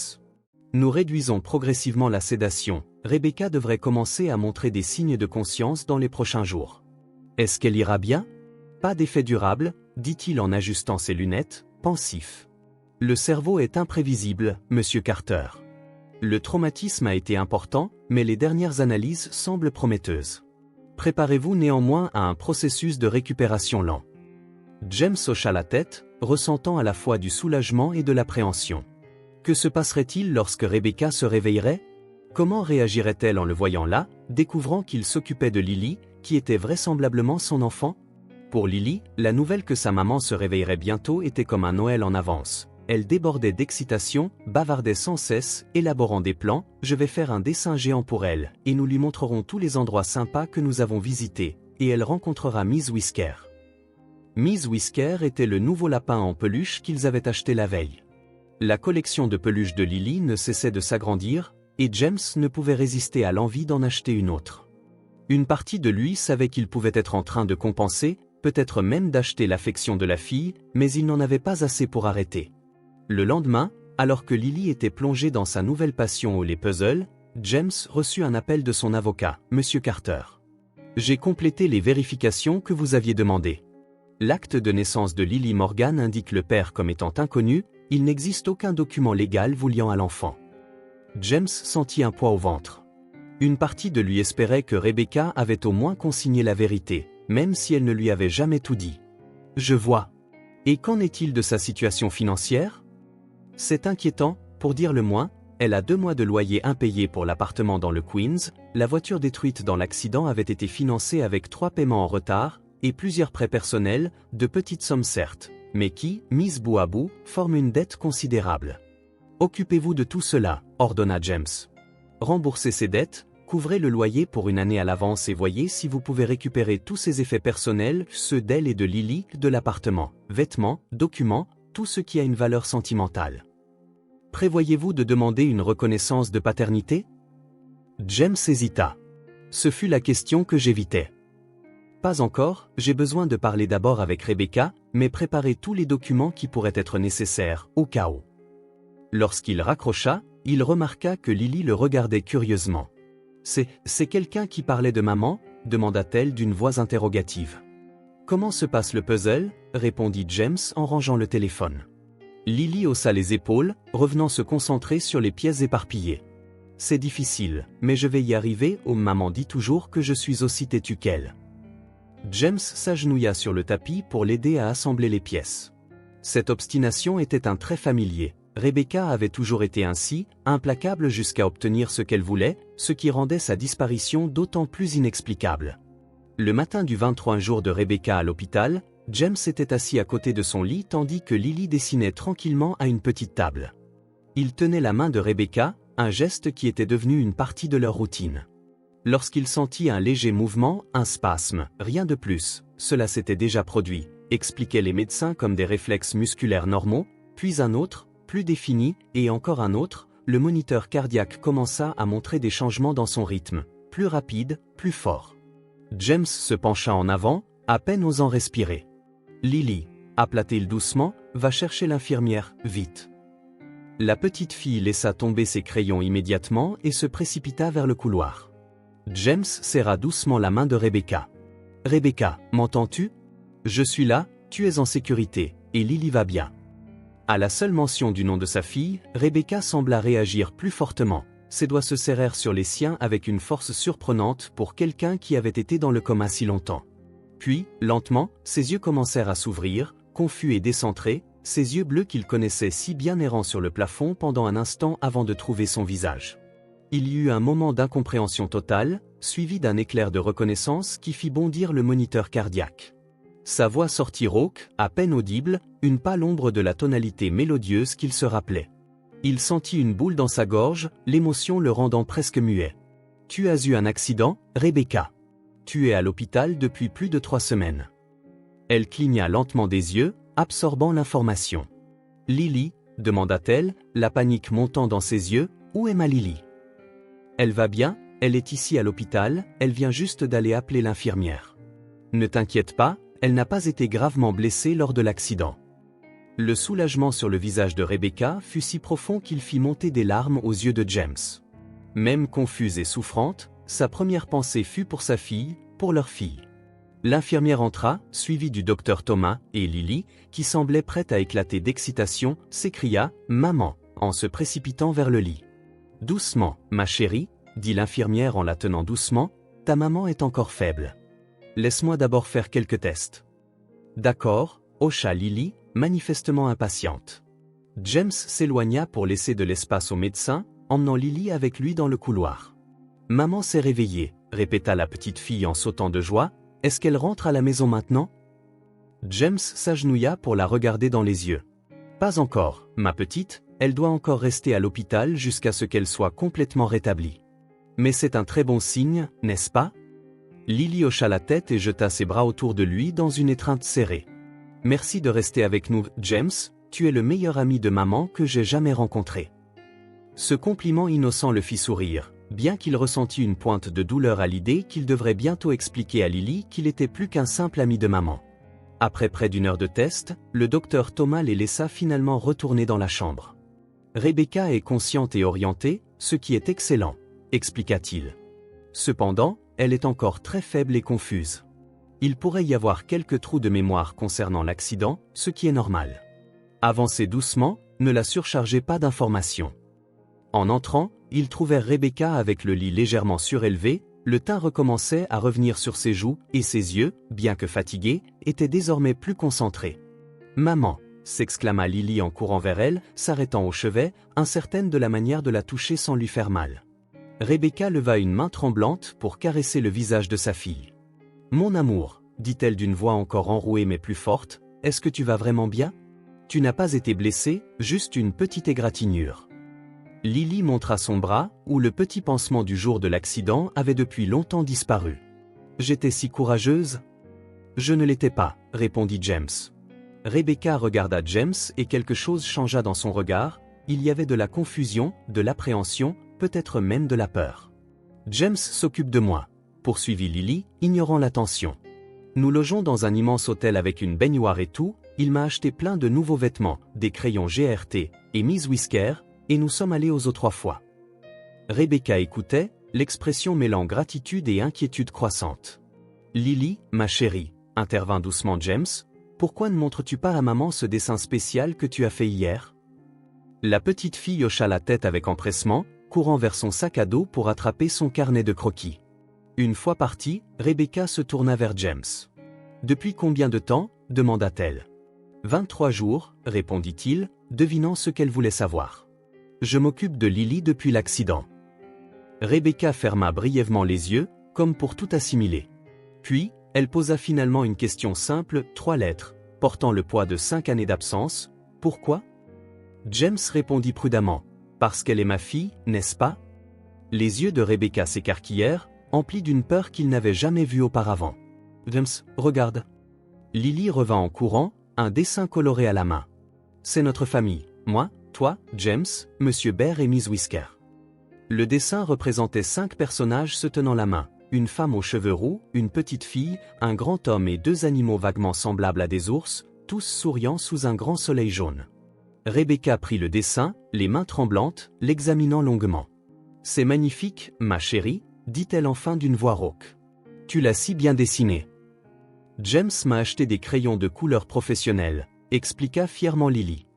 Nous réduisons progressivement la sédation. Rebecca devrait commencer à montrer des signes de conscience dans les prochains jours. Est-ce qu'elle ira bien? Pas d'effet durable, dit-il en ajustant ses lunettes, pensif. Le cerveau est imprévisible, monsieur Carter. Le traumatisme a été important, mais les dernières analyses semblent prometteuses. Préparez-vous néanmoins à un processus de récupération lent. James hocha la tête, ressentant à la fois du soulagement et de l'appréhension. Que se passerait-il lorsque Rebecca se réveillerait? Comment réagirait-elle en le voyant là, découvrant qu'il s'occupait de Lily, qui était vraisemblablement son enfant? Pour Lily, la nouvelle que sa maman se réveillerait bientôt était comme un Noël en avance. Elle débordait d'excitation, bavardait sans cesse, élaborant des plans. Je vais faire un dessin géant pour elle, et nous lui montrerons tous les endroits sympas que nous avons visités, et elle rencontrera Miss Whisker. Miss Whisker était le nouveau lapin en peluche qu'ils avaient acheté la veille. La collection de peluches de Lily ne cessait de s'agrandir, et James ne pouvait résister à l'envie d'en acheter une autre. Une partie de lui savait qu'il pouvait être en train de compenser, peut-être même d'acheter l'affection de la fille, mais il n'en avait pas assez pour arrêter. Le lendemain, alors que Lily était plongée dans sa nouvelle passion les puzzles, James reçut un appel de son avocat, Monsieur Carter. J'ai complété les vérifications que vous aviez demandées. L'acte de naissance de Lily Morgan indique le père comme étant inconnu, il n'existe aucun document légal vous liant à l'enfant. James sentit un poids au ventre. Une partie de lui espérait que Rebecca avait au moins consigné la vérité, même si elle ne lui avait jamais tout dit. Je vois. Et qu'en est-il de sa situation financière? C'est inquiétant, pour dire le moins. Elle a 2 mois de loyer impayé pour l'appartement dans le Queens, la voiture détruite dans l'accident avait été financée avec 3 paiements en retard, et plusieurs prêts personnels, de petites sommes certes, mais qui, mises bout à bout, forment une dette considérable. Occupez-vous de tout cela, ordonna James. Remboursez ces dettes, couvrez le loyer pour une année à l'avance et voyez si vous pouvez récupérer tous ces effets personnels, ceux d'elle et de Lily, de l'appartement, vêtements, documents, tout ce qui a une valeur sentimentale. Prévoyez-vous de demander une reconnaissance de paternité? James hésita. Ce fut la question que j'évitais. Pas encore, j'ai besoin de parler d'abord avec Rebecca, mais préparer tous les documents qui pourraient être nécessaires, au cas où. Lorsqu'il raccrocha, il remarqua que Lily le regardait curieusement. C'est quelqu'un qui parlait de maman? Demanda-t-elle d'une voix interrogative. Comment se passe le puzzle? Répondit James en rangeant le téléphone. Lily haussa les épaules, revenant se concentrer sur les pièces éparpillées. C'est difficile, mais je vais y arriver. Oh, maman dit toujours que je suis aussi têtu qu'elle. James s'agenouilla sur le tapis pour l'aider à assembler les pièces. Cette obstination était un trait familier. Rebecca avait toujours été ainsi, implacable jusqu'à obtenir ce qu'elle voulait, ce qui rendait sa disparition d'autant plus inexplicable. Le matin du 23 jour de Rebecca à l'hôpital, James était assis à côté de son lit tandis que Lily dessinait tranquillement à une petite table. Il tenait la main de Rebecca, un geste qui était devenu une partie de leur routine. Lorsqu'il sentit un léger mouvement, un spasme, rien de plus, cela s'était déjà produit, expliquaient les médecins comme des réflexes musculaires normaux, puis un autre, plus défini, et encore un autre, le moniteur cardiaque commença à montrer des changements dans son rythme, plus rapide, plus fort. James se pencha en avant, à peine osant respirer. Lily, appela-t-il doucement, va chercher l'infirmière, vite. La petite fille laissa tomber ses crayons immédiatement et se précipita vers le couloir. James serra doucement la main de Rebecca. Rebecca, m'entends-tu? Je suis là, tu es en sécurité, et Lily va bien. À la seule mention du nom de sa fille, Rebecca sembla réagir plus fortement. Ses doigts se serrèrent sur les siens avec une force surprenante pour quelqu'un qui avait été dans le coma si longtemps. Puis, lentement, ses yeux commencèrent à s'ouvrir, confus et décentrés, ses yeux bleus qu'il connaissait si bien errant sur le plafond pendant un instant avant de trouver son visage. Il y eut un moment d'incompréhension totale, suivi d'un éclair de reconnaissance qui fit bondir le moniteur cardiaque. Sa voix sortit rauque, à peine audible, une pâle ombre de la tonalité mélodieuse qu'il se rappelait. Il sentit une boule dans sa gorge, l'émotion le rendant presque muet. « Tu as eu un accident, Rebecca. Tu es à l'hôpital depuis plus de 3 semaines. » Elle cligna lentement des yeux, absorbant l'information. « Lily ?» demanda-t-elle, la panique montant dans ses yeux, « Où est ma Lily ?»« Elle va bien, elle est ici à l'hôpital, elle vient juste d'aller appeler l'infirmière. » « Ne t'inquiète pas, elle n'a pas été gravement blessée lors de l'accident. » Le soulagement sur le visage de Rebecca fut si profond qu'il fit monter des larmes aux yeux de James. Même confuse et souffrante, sa première pensée fut pour sa fille, pour leur fille. L'infirmière entra, suivie du docteur Thomas, et Lily, qui semblait prête à éclater d'excitation, s'écria « Maman !» en se précipitant vers le lit. « Doucement, ma chérie, » dit l'infirmière en la tenant doucement, « ta maman est encore faible. Laisse-moi d'abord faire quelques tests. » D'accord, hocha Lily, manifestement impatiente. James s'éloigna pour laisser de l'espace au médecin, emmenant Lily avec lui dans le couloir. « Maman s'est réveillée, » répéta la petite fille en sautant de joie. « Est-ce qu'elle rentre à la maison maintenant ?» James s'agenouilla pour la regarder dans les yeux. « Pas encore, ma petite, elle doit encore rester à l'hôpital jusqu'à ce qu'elle soit complètement rétablie. Mais c'est un très bon signe, n'est-ce pas ?» Lily hocha la tête et jeta ses bras autour de lui dans une étreinte serrée. « Merci de rester avec nous, James, tu es le meilleur ami de maman que j'ai jamais rencontré. » Ce compliment innocent le fit sourire, bien qu'il ressentît une pointe de douleur à l'idée qu'il devrait bientôt expliquer à Lily qu'il était plus qu'un simple ami de maman. Après près d'une heure de test, le docteur Thomas les laissa finalement retourner dans la chambre. « Rebecca est consciente et orientée, ce qui est excellent, » expliqua-t-il. Cependant, elle est encore très faible et confuse. Il pourrait y avoir quelques trous de mémoire concernant l'accident, ce qui est normal. Avancez doucement, ne la surchargez pas d'informations. En entrant, ils trouvèrent Rebecca avec le lit légèrement surélevé, le teint recommençait à revenir sur ses joues, et ses yeux, bien que fatigués, étaient désormais plus concentrés. « Maman !» s'exclama Lily en courant vers elle, s'arrêtant au chevet, incertaine de la manière de la toucher sans lui faire mal. Rebecca leva une main tremblante pour caresser le visage de sa fille. « Mon amour, » dit-elle d'une voix encore enrouée mais plus forte, « est-ce que tu vas vraiment bien ? Tu n'as pas été blessée, juste une petite égratignure. » Lily montra son bras, où le petit pansement du jour de l'accident avait depuis longtemps disparu. « J'étais si courageuse ?» »« Je ne l'étais pas, » répondit James. Rebecca regarda James et quelque chose changea dans son regard, il y avait de la confusion, de l'appréhension, peut-être même de la peur. « James s'occupe de moi, » poursuivit Lily, ignorant l'attention. « Nous logeons dans un immense hôtel avec une baignoire et tout, il m'a acheté plein de nouveaux vêtements, des crayons GRT, et Miss Whisker, et nous sommes allés aux eaux 3 fois. » Rebecca écoutait, l'expression mêlant gratitude et inquiétude croissante. « Lily, ma chérie, » intervint doucement James, « pourquoi ne montres-tu pas à maman ce dessin spécial que tu as fait hier ?» La petite fille hocha la tête avec empressement, courant vers son sac à dos pour attraper son carnet de croquis. Une fois partie, Rebecca se tourna vers James. « Depuis combien de temps ?» demanda-t-elle. « 23 jours, répondit-il, devinant ce qu'elle voulait savoir. « Je m'occupe de Lily depuis l'accident. » Rebecca ferma brièvement les yeux, comme pour tout assimiler. Puis, elle posa finalement une question simple, 3 lettres, portant le poids de 5 années d'absence. « Pourquoi ?» James répondit prudemment. « Parce qu'elle est ma fille, n'est-ce pas ?» Les yeux de Rebecca s'écarquillèrent, emplis d'une peur qu'il n'avait jamais vue auparavant. « James, regarde. » Lily revint en courant, un dessin coloré à la main. « C'est notre famille, moi, toi, James, Monsieur Bear et Miss Whisker. » Le dessin représentait 5 personnages se tenant la main, une femme aux cheveux roux, une petite fille, un grand homme et 2 animaux vaguement semblables à des ours, tous souriant sous un grand soleil jaune. Rebecca prit le dessin, les mains tremblantes, l'examinant longuement. « C'est magnifique, ma chérie, » dit-elle enfin d'une voix rauque. « Tu l'as si bien dessiné. » James m'a acheté des crayons de couleur professionnels, expliqua fièrement Lily.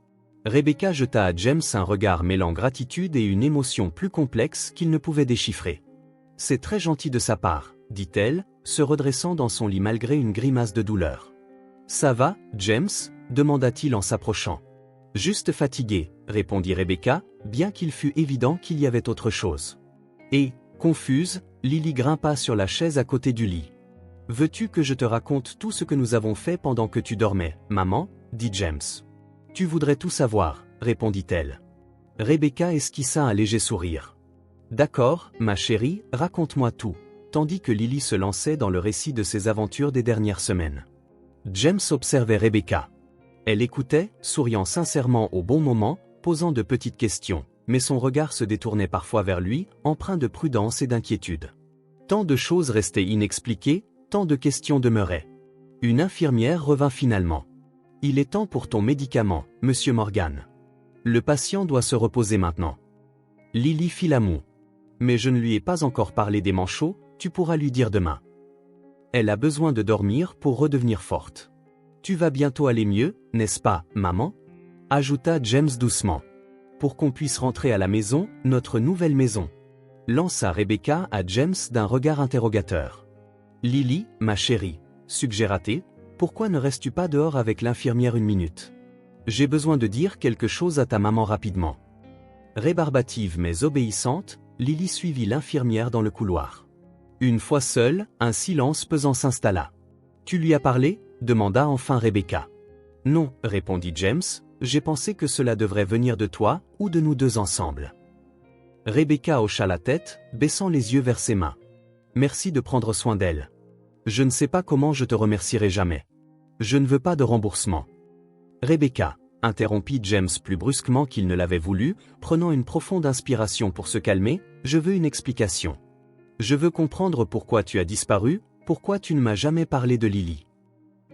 Rebecca jeta à James un regard mêlant gratitude et une émotion plus complexe qu'il ne pouvait déchiffrer. « C'est très gentil de sa part, » dit-elle, se redressant dans son lit malgré une grimace de douleur. « Ça va, James ?» demanda-t-il en s'approchant. « Juste fatigué, » répondit Rebecca, bien qu'il fût évident qu'il y avait autre chose. Et, confuse, Lily grimpa sur la chaise à côté du lit. « Veux-tu que je te raconte tout ce que nous avons fait pendant que tu dormais, maman ?» dit James. « Tu voudrais tout savoir, » répondit-elle. Rebecca esquissa un léger sourire. « D'accord, ma chérie, raconte-moi tout, » tandis que Lily se lançait dans le récit de ses aventures des dernières semaines. James observait Rebecca. Elle écoutait, souriant sincèrement au bon moment, posant de petites questions, mais son regard se détournait parfois vers lui, empreint de prudence et d'inquiétude. Tant de choses restaient inexpliquées, tant de questions demeuraient. Une infirmière revint finalement. « Il est temps pour ton médicament, Monsieur Morgan. Le patient doit se reposer maintenant. Lily fit la moue. Mais je ne lui ai pas encore parlé des manchots, tu pourras lui dire demain. Elle a besoin de dormir pour redevenir forte. Tu vas bientôt aller mieux, n'est-ce pas, maman? Ajouta James doucement. Pour qu'on puisse rentrer à la maison, notre nouvelle maison. Lança Rebecca à James d'un regard interrogateur. Lily, ma chérie, suggéra-t-elle, pourquoi ne restes-tu pas dehors avec l'infirmière une minute? J'ai besoin de dire quelque chose à ta maman rapidement. Rébarbative mais obéissante, Lily suivit l'infirmière dans le couloir. Une fois seule, un silence pesant s'installa. Tu lui as parlé? Demanda enfin Rebecca. Non, répondit James, j'ai pensé que cela devrait venir de toi, ou de nous deux ensemble. Rebecca hocha la tête, baissant les yeux vers ses mains. Merci de prendre soin d'elle. Je ne sais pas comment je te remercierai jamais. Je ne veux pas de remboursement. Rebecca, interrompit James plus brusquement qu'il ne l'avait voulu, prenant une profonde inspiration pour se calmer, je veux une explication. Je veux comprendre pourquoi tu as disparu, pourquoi tu ne m'as jamais parlé de Lily.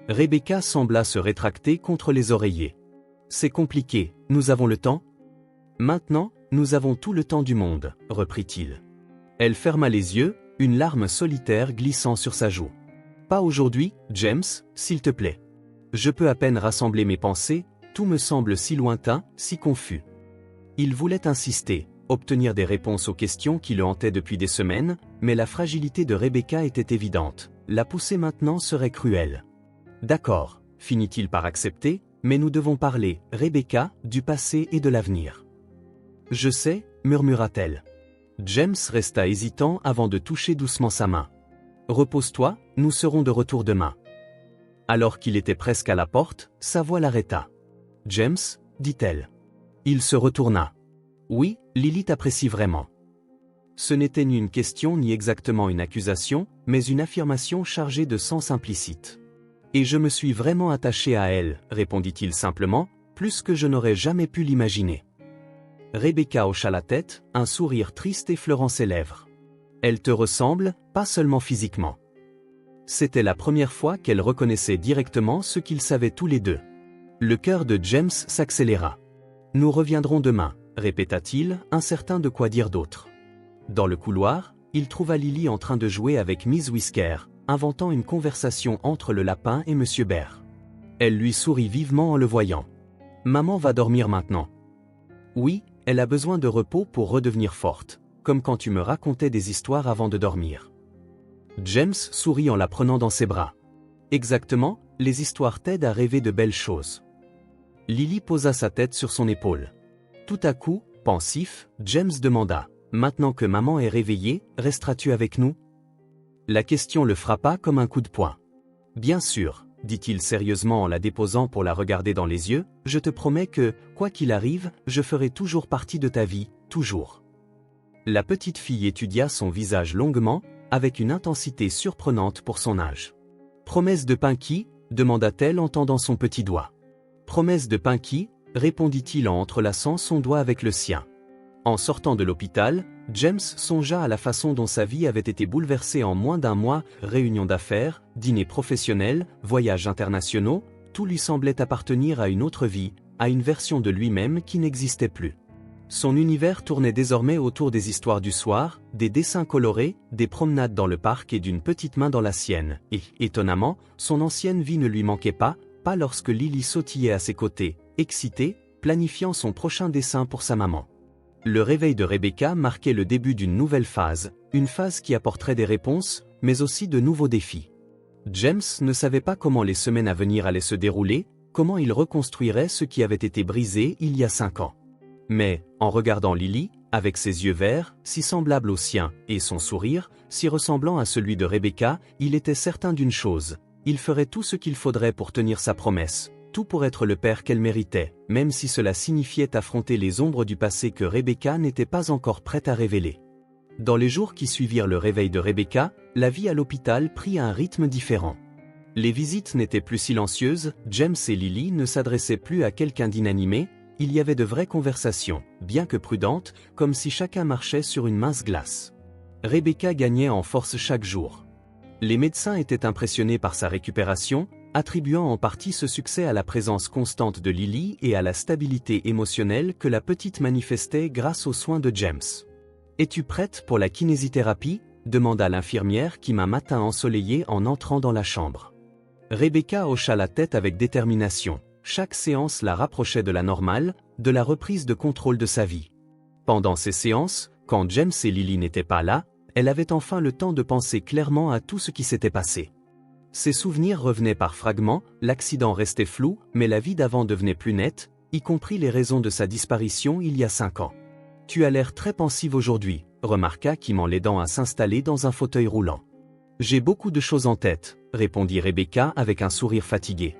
Rebecca sembla se rétracter contre les oreillers. C'est compliqué, nous avons le temps? Maintenant, nous avons tout le temps du monde, reprit-il. Elle ferma les yeux, une larme solitaire glissant sur sa joue. Pas aujourd'hui, James, s'il te plaît. Je peux à peine rassembler mes pensées, tout me semble si lointain, si confus. Il voulait insister, obtenir des réponses aux questions qui le hantaient depuis des semaines, mais la fragilité de Rebecca était évidente, la pousser maintenant serait cruelle. D'accord, finit-il par accepter, mais nous devons parler, Rebecca, du passé et de l'avenir. Je sais, murmura-t-elle. James resta hésitant avant de toucher doucement sa main. Repose-toi, nous serons de retour demain. Alors qu'il était presque à la porte, sa voix l'arrêta. James, dit-elle. Il se retourna. Oui, Lily t'apprécie vraiment. Ce n'était ni une question ni exactement une accusation, mais une affirmation chargée de sens implicite. Et je me suis vraiment attaché à elle, répondit-il simplement, plus que je n'aurais jamais pu l'imaginer. Rebecca hocha la tête, un sourire triste effleurant ses lèvres. Elle te ressemble, pas seulement physiquement. C'était la première fois qu'elle reconnaissait directement ce qu'ils savaient tous les deux. Le cœur de James s'accéléra. Nous reviendrons demain, répéta-t-il, incertain de quoi dire d'autre. Dans le couloir, il trouva Lily en train de jouer avec Miss Whisker, inventant une conversation entre le lapin et Monsieur Bear. Elle lui sourit vivement en le voyant. Maman va dormir maintenant. Oui, elle a besoin de repos pour redevenir forte, comme quand tu me racontais des histoires avant de dormir. James sourit en la prenant dans ses bras. Exactement, les histoires t'aident à rêver de belles choses. Lily posa sa tête sur son épaule. Tout à coup, pensif, James demanda, « Maintenant que maman est réveillée, resteras-tu avec nous ?» La question le frappa comme un coup de poing. « Bien sûr, » dit-il sérieusement en la déposant pour la regarder dans les yeux, « je te promets que, quoi qu'il arrive, je ferai toujours partie de ta vie, toujours. » La petite fille étudia son visage longuement, avec une intensité surprenante pour son âge. « Promesse de Pinky ?» demanda-t-elle en tendant son petit doigt. « Promesse de Pinky ?» répondit-il en entrelaçant son doigt avec le sien. En sortant de l'hôpital, James songea à la façon dont sa vie avait été bouleversée en moins d'un mois, réunions d'affaires, dîners professionnels, voyages internationaux, tout lui semblait appartenir à une autre vie, à une version de lui-même qui n'existait plus. Son univers tournait désormais autour des histoires du soir, des dessins colorés, des promenades dans le parc et d'une petite main dans la sienne, et, étonnamment, son ancienne vie ne lui manquait pas lorsque Lily sautillait à ses côtés, excitée, planifiant son prochain dessin pour sa maman. Le réveil de Rebecca marquait le début d'une nouvelle phase, une phase qui apporterait des réponses, mais aussi de nouveaux défis. James ne savait pas comment les semaines à venir allaient se dérouler, comment il reconstruirait ce qui avait été brisé il y a 5 ans. Mais, en regardant Lily, avec ses yeux verts, si semblables aux siens, et son sourire, si ressemblant à celui de Rebecca, il était certain d'une chose, il ferait tout ce qu'il faudrait pour tenir sa promesse. Tout pour être le père qu'elle méritait, même si cela signifiait affronter les ombres du passé que Rebecca n'était pas encore prête à révéler. Dans les jours qui suivirent le réveil de Rebecca, la vie à l'hôpital prit un rythme différent. Les visites n'étaient plus silencieuses, James et Lily ne s'adressaient plus à quelqu'un d'inanimé, il y avait de vraies conversations, bien que prudentes, comme si chacun marchait sur une mince glace. Rebecca gagnait en force chaque jour. Les médecins étaient impressionnés par sa récupération, attribuant en partie ce succès à la présence constante de Lily et à la stabilité émotionnelle que la petite manifestait grâce aux soins de James. « Es-tu prête pour la kinésithérapie ?» demanda l'infirmière qui m'a matin ensoleillé en entrant dans la chambre. Rebecca hocha la tête avec détermination. Chaque séance la rapprochait de la normale, de la reprise de contrôle de sa vie. Pendant ces séances, quand James et Lily n'étaient pas là, elle avait enfin le temps de penser clairement à tout ce qui s'était passé. Ses souvenirs revenaient par fragments, l'accident restait flou, mais la vie d'avant devenait plus nette, y compris les raisons de sa disparition il y a 5 ans. « Tu as l'air très pensive aujourd'hui », remarqua Kim en l'aidant à s'installer dans un fauteuil roulant. « J'ai beaucoup de choses en tête », répondit Rebecca avec un sourire fatigué.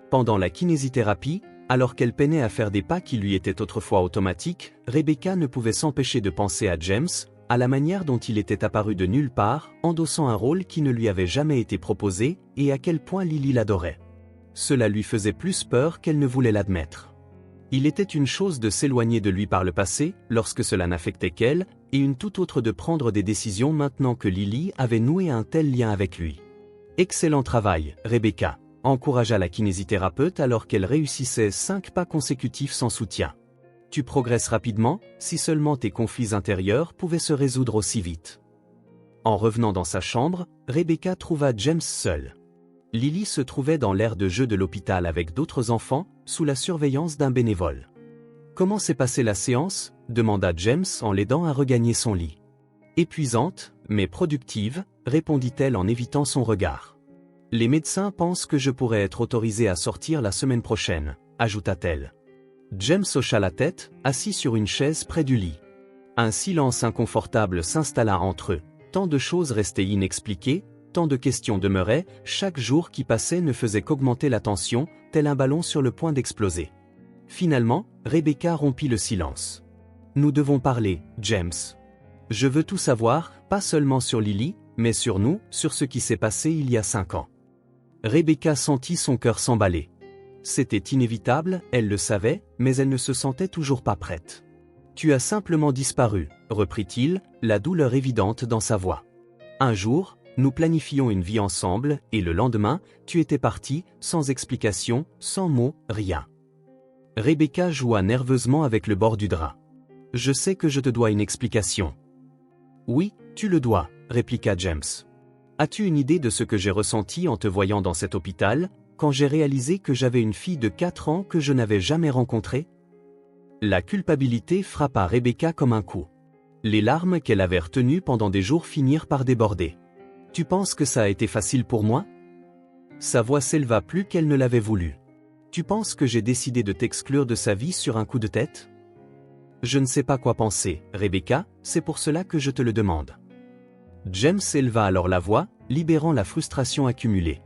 Pendant la kinésithérapie, alors qu'elle peinait à faire des pas qui lui étaient autrefois automatiques, Rebecca ne pouvait s'empêcher de penser à James, à la manière dont il était apparu de nulle part, endossant un rôle qui ne lui avait jamais été proposé, et à quel point Lily l'adorait. Cela lui faisait plus peur qu'elle ne voulait l'admettre. Il était une chose de s'éloigner de lui par le passé, lorsque cela n'affectait qu'elle, et une toute autre de prendre des décisions maintenant que Lily avait noué un tel lien avec lui. « Excellent travail, Rebecca », encouragea la kinésithérapeute alors qu'elle réussissait 5 pas consécutifs sans soutien. « Tu progresses rapidement, si seulement tes conflits intérieurs pouvaient se résoudre aussi vite. » En revenant dans sa chambre, Rebecca trouva James seul. Lily se trouvait dans l'aire de jeu de l'hôpital avec d'autres enfants, sous la surveillance d'un bénévole. « Comment s'est passée la séance ?» demanda James en l'aidant à regagner son lit. « Épuisante, mais productive », répondit-elle en évitant son regard. « Les médecins pensent que je pourrais être autorisée à sortir la semaine prochaine », ajouta-t-elle. James hocha la tête, assis sur une chaise près du lit. Un silence inconfortable s'installa entre eux. Tant de choses restaient inexpliquées, tant de questions demeuraient, chaque jour qui passait ne faisait qu'augmenter la tension, tel un ballon sur le point d'exploser. Finalement, Rebecca rompit le silence. « Nous devons parler, James. Je veux tout savoir, pas seulement sur Lily, mais sur nous, sur ce qui s'est passé il y a 5 ans. » Rebecca sentit son cœur s'emballer. C'était inévitable, elle le savait, mais elle ne se sentait toujours pas prête. « Tu as simplement disparu, » reprit-il, la douleur évidente dans sa voix. « Un jour, nous planifions une vie ensemble, et le lendemain, tu étais parti, sans explication, sans mots, rien. » Rebecca joua nerveusement avec le bord du drap. « Je sais que je te dois une explication. »« Oui, tu le dois, » répliqua James. « As-tu une idée de ce que j'ai ressenti en te voyant dans cet hôpital, quand j'ai réalisé que j'avais une fille de 4 ans que je n'avais jamais rencontrée ?» La culpabilité frappa Rebecca comme un coup. Les larmes qu'elle avait retenues pendant des jours finirent par déborder. « Tu penses que ça a été facile pour moi ?» Sa voix s'éleva plus qu'elle ne l'avait voulu. « Tu penses que j'ai décidé de t'exclure de sa vie sur un coup de tête ? » Je ne sais pas quoi penser, Rebecca, c'est pour cela que je te le demande. James éleva alors la voix, libérant la frustration accumulée.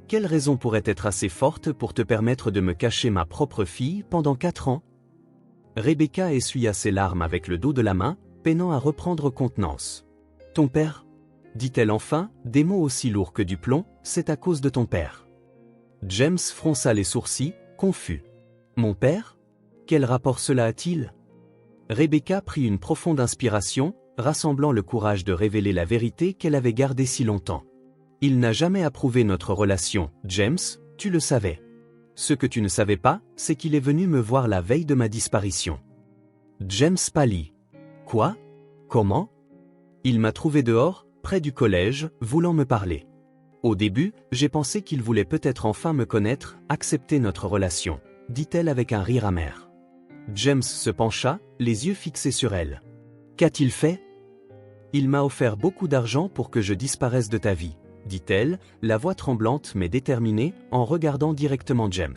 Quelle raison pourrait être assez forte pour te permettre de me cacher ma propre fille pendant 4 ans ? Rebecca essuya ses larmes avec le dos de la main, peinant à reprendre contenance. Ton père ? dit-elle enfin, des mots aussi lourds que du plomb, c'est à cause de ton père. James fronça les sourcils, confus. Mon père ? Quel rapport cela a-t-il ? Rebecca prit une profonde inspiration, rassemblant le courage de révéler la vérité qu'elle avait gardée si longtemps. Il n'a jamais approuvé notre relation, James, tu le savais. Ce que tu ne savais pas, c'est qu'il est venu me voir la veille de ma disparition. James pâlit. Quoi ? Comment ? Il m'a trouvé dehors, près du collège, voulant me parler. Au début, j'ai pensé qu'il voulait peut-être enfin me connaître, accepter notre relation, dit-elle avec un rire amer. James se pencha, les yeux fixés sur elle. Qu'a-t-il fait ? Il m'a offert beaucoup d'argent pour que je disparaisse de ta vie, dit-elle, la voix tremblante mais déterminée, en regardant directement James.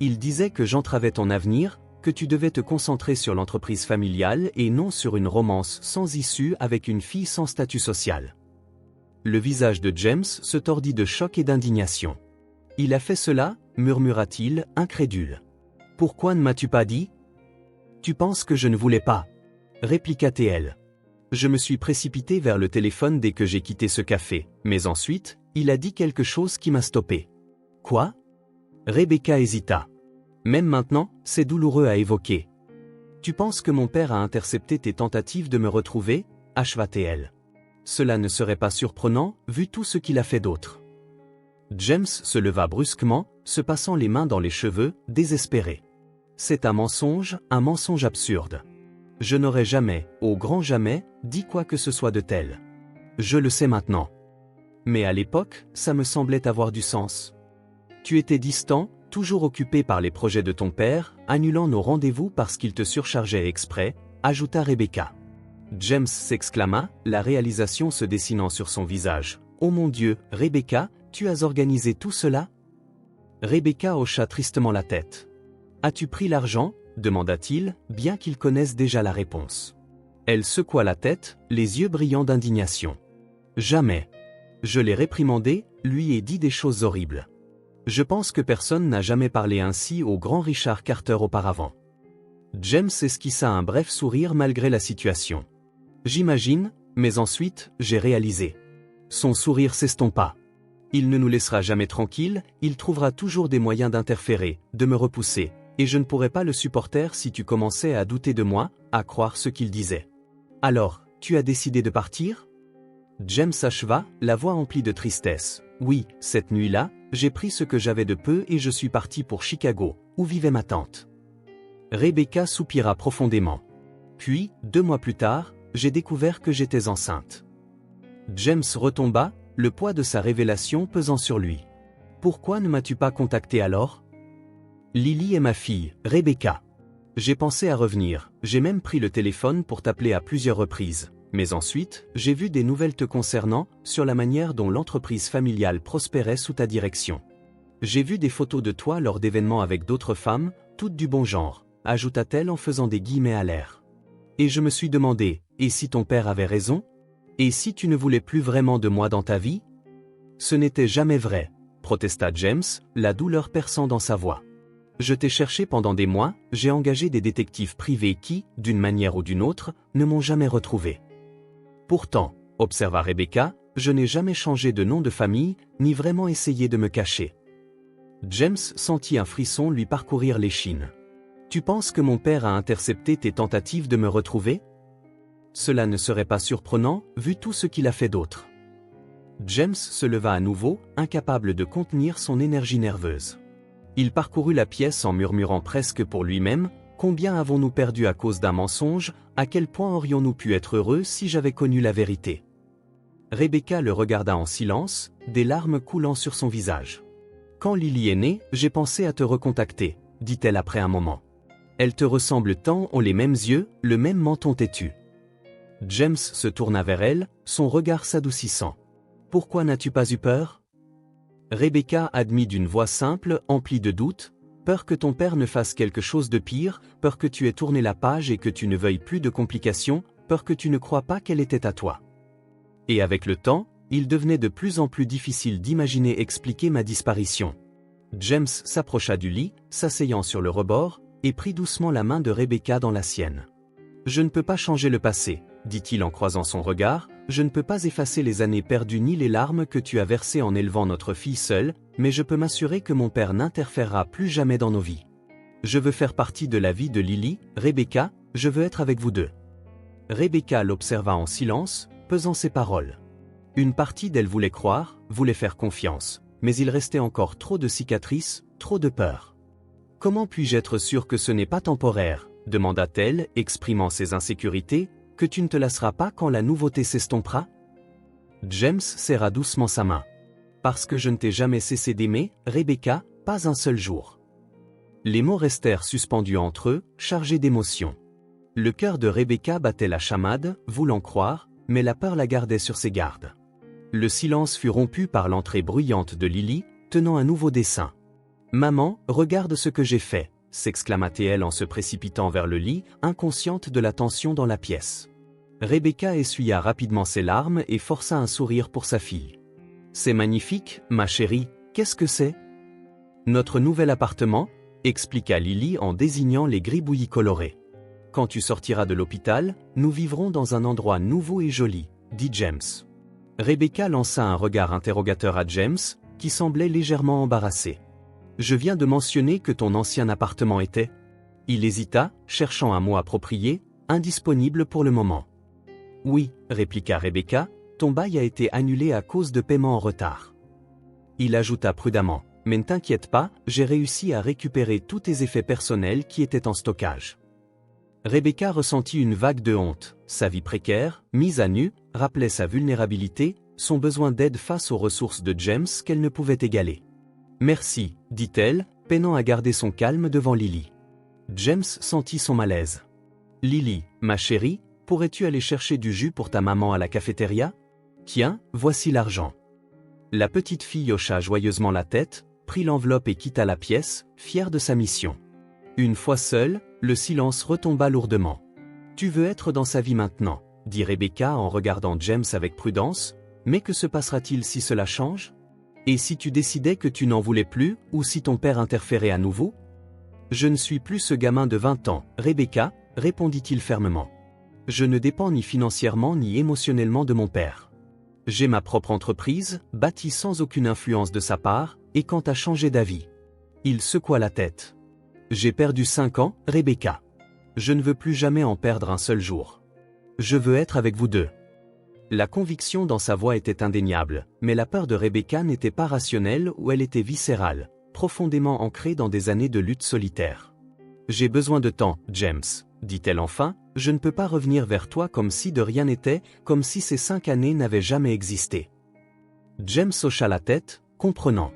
Il disait que j'entravais ton avenir, que tu devais te concentrer sur l'entreprise familiale et non sur une romance sans issue avec une fille sans statut social. Le visage de James se tordit de choc et d'indignation. Il a fait cela, murmura-t-il, incrédule. Pourquoi ne m'as-tu pas dit ? Tu penses que je ne voulais pas ? Répliqua-t-elle. Je me suis précipité vers le téléphone dès que j'ai quitté ce café, mais ensuite, il a dit quelque chose qui m'a stoppé. Quoi ? Rebecca hésita. Même maintenant, c'est douloureux à évoquer. Tu penses que mon père a intercepté tes tentatives de me retrouver ? Acheva-t-elle. Cela ne serait pas surprenant, vu tout ce qu'il a fait d'autre. James se leva brusquement, se passant les mains dans les cheveux, désespéré. C'est un mensonge absurde. Je n'aurais jamais, au grand jamais, dit quoi que ce soit de tel. Je le sais maintenant. Mais à l'époque, ça me semblait avoir du sens. Tu étais distant, toujours occupé par les projets de ton père, annulant nos rendez-vous parce qu'il te surchargeait exprès, ajouta Rebecca. James s'exclama, la réalisation se dessinant sur son visage. Oh mon Dieu, Rebecca, tu as organisé tout cela? Rebecca hocha tristement la tête. As-tu pris l'argent? Demanda-t-il, bien qu'il connaisse déjà la réponse. Elle secoua la tête, les yeux brillants d'indignation. Jamais. Je l'ai réprimandé, lui ai dit des choses horribles. Je pense que personne n'a jamais parlé ainsi au grand Richard Carter auparavant. James esquissa un bref sourire malgré la situation. J'imagine, mais ensuite, j'ai réalisé. Son sourire s'estompa. Il ne nous laissera jamais tranquilles, il trouvera toujours des moyens d'interférer, de me repousser, et je ne pourrais pas le supporter si tu commençais à douter de moi, à croire ce qu'il disait. Alors, tu as décidé de partir? James acheva, la voix emplie de tristesse. Oui, cette nuit-là, j'ai pris ce que j'avais de peu et je suis parti pour Chicago, où vivait ma tante. Rebecca soupira profondément. Puis, 2 mois plus tard, j'ai découvert que j'étais enceinte. James retomba, le poids de sa révélation pesant sur lui. Pourquoi ne m'as-tu pas contacté alors? Lily est ma fille, Rebecca. J'ai pensé à revenir, j'ai même pris le téléphone pour t'appeler à plusieurs reprises. Mais ensuite, j'ai vu des nouvelles te concernant, sur la manière dont l'entreprise familiale prospérait sous ta direction. J'ai vu des photos de toi lors d'événements avec d'autres femmes, toutes du bon genre, ajouta-t-elle en faisant des guillemets à l'air. Et je me suis demandé, et si ton père avait raison? Et si tu ne voulais plus vraiment de moi dans ta vie? Ce n'était jamais vrai, protesta James, la douleur perçant dans sa voix. Je t'ai cherché pendant des mois, j'ai engagé des détectives privés qui, d'une manière ou d'une autre, ne m'ont jamais retrouvé. Pourtant, observa Rebecca, je n'ai jamais changé de nom de famille, ni vraiment essayé de me cacher. James sentit un frisson lui parcourir l'échine. Tu penses que mon père a intercepté tes tentatives de me retrouver? Cela ne serait pas surprenant, vu tout ce qu'il a fait d'autre. James se leva à nouveau, incapable de contenir son énergie nerveuse. Il parcourut la pièce en murmurant presque pour lui-même, combien avons-nous perdu à cause d'un mensonge, à quel point aurions-nous pu être heureux si j'avais connu la vérité? Rebecca le regarda en silence, des larmes coulant sur son visage. Quand Lily est née, j'ai pensé à te recontacter, dit-elle après un moment. Elle te ressemble tant, ont les mêmes yeux, le même menton têtu. James se tourna vers elle, son regard s'adoucissant. Pourquoi n'as-tu pas eu peur? Rebecca admit d'une voix simple, emplie de doute, peur que ton père ne fasse quelque chose de pire, peur que tu aies tourné la page et que tu ne veuilles plus de complications, peur que tu ne crois pas qu'elle était à toi. Et avec le temps, il devenait de plus en plus difficile d'imaginer expliquer ma disparition. James s'approcha du lit, s'asseyant sur le rebord, et prit doucement la main de Rebecca dans la sienne. Je ne peux pas changer le passé, dit-il en croisant son regard, je ne peux pas effacer les années perdues ni les larmes que tu as versées en élevant notre fille seule, mais je peux m'assurer que mon père n'interférera plus jamais dans nos vies. Je veux faire partie de la vie de Lily, Rebecca, je veux être avec vous deux. Rebecca l'observa en silence, pesant ses paroles. Une partie d'elle voulait croire, voulait faire confiance, mais il restait encore trop de cicatrices, trop de peur. Comment puis-je être sûr que ce n'est pas temporaire, demanda-t-elle, exprimant ses insécurités, que tu ne te lasseras pas quand la nouveauté s'estompera? James serra doucement sa main. Parce que je ne t'ai jamais cessé d'aimer, Rebecca, pas un seul jour. Les mots restèrent suspendus entre eux, chargés d'émotion. Le cœur de Rebecca battait la chamade, voulant croire, mais la peur la gardait sur ses gardes. Le silence fut rompu par l'entrée bruyante de Lily, tenant un nouveau dessin. « Maman, regarde ce que j'ai fait !» s'exclama-t-elle en se précipitant vers le lit, inconsciente de la tension dans la pièce. Rebecca essuya rapidement ses larmes et força un sourire pour sa fille. « C'est magnifique, ma chérie, qu'est-ce que c'est ?»« Notre nouvel appartement ?» expliqua Lily en désignant les gribouillis colorés. « Quand tu sortiras de l'hôpital, nous vivrons dans un endroit nouveau et joli, » dit James. Rebecca lança un regard interrogateur à James, qui semblait légèrement embarrassé. « Je viens de mentionner que ton ancien appartement était... » Il hésita, cherchant un mot approprié, indisponible pour le moment. « Oui, » répliqua Rebecca, « ton bail a été annulé à cause de paiements en retard. » Il ajouta prudemment. Mais ne t'inquiète pas, j'ai réussi à récupérer tous tes effets personnels qui étaient en stockage. Rebecca ressentit une vague de honte. Sa vie précaire, mise à nu, rappelait sa vulnérabilité, son besoin d'aide face aux ressources de James qu'elle ne pouvait égaler. Merci, dit-elle, peinant à garder son calme devant Lily. James sentit son malaise. Lily, ma chérie, pourrais-tu aller chercher du jus pour ta maman à la cafétéria? Tiens, voici l'argent. La petite fille hocha joyeusement la tête, prit l'enveloppe et quitta la pièce, fière de sa mission. Une fois seule, le silence retomba lourdement. Tu veux être dans sa vie maintenant, dit Rebecca en regardant James avec prudence, mais que se passera-t-il si cela change? Et si tu décidais que tu n'en voulais plus, ou si ton père interférait à nouveau? Je ne suis plus ce gamin de 20 ans, Rebecca, répondit-il fermement. Je ne dépends ni financièrement ni émotionnellement de mon père. J'ai ma propre entreprise, bâtie sans aucune influence de sa part, et quant à changer d'avis. Il secoua la tête. J'ai perdu 5 ans, Rebecca. Je ne veux plus jamais en perdre un seul jour. Je veux être avec vous deux. La conviction dans sa voix était indéniable, mais la peur de Rebecca n'était pas rationnelle ou elle était viscérale, profondément ancrée dans des années de lutte solitaire. J'ai besoin de temps, James, dit-elle enfin, je ne peux pas revenir vers toi comme si de rien n'était, comme si ces 5 années n'avaient jamais existé. James hocha la tête, comprenant.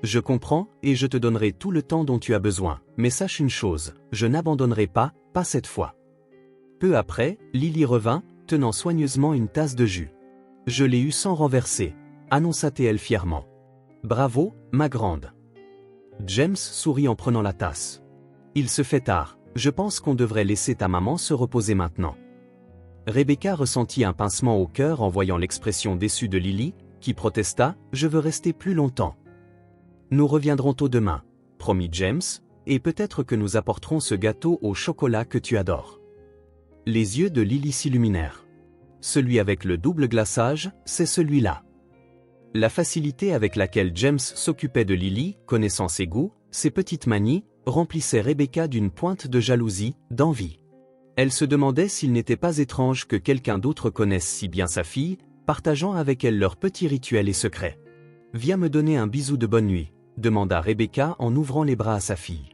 Je comprends, et je te donnerai tout le temps dont tu as besoin, mais sache une chose, je n'abandonnerai pas cette fois. Peu après, Lily revint, tenant soigneusement une tasse de jus. Je l'ai eu sans renverser, annonça-t-elle fièrement. Bravo, ma grande. James sourit en prenant la tasse. Il se fait tard, je pense qu'on devrait laisser ta maman se reposer maintenant. Rebecca ressentit un pincement au cœur en voyant l'expression déçue de Lily, qui protesta, je veux rester plus longtemps. Nous reviendrons tôt demain, promit James, et peut-être que nous apporterons ce gâteau au chocolat que tu adores. Les yeux de Lily s'illuminèrent. Celui avec le double glaçage, c'est celui-là. La facilité avec laquelle James s'occupait de Lily, connaissant ses goûts, ses petites manies, remplissait Rebecca d'une pointe de jalousie, d'envie. Elle se demandait s'il n'était pas étrange que quelqu'un d'autre connaisse si bien sa fille, partageant avec elle leurs petits rituels et secrets. « Viens me donner un bisou de bonne nuit », demanda Rebecca en ouvrant les bras à sa fille.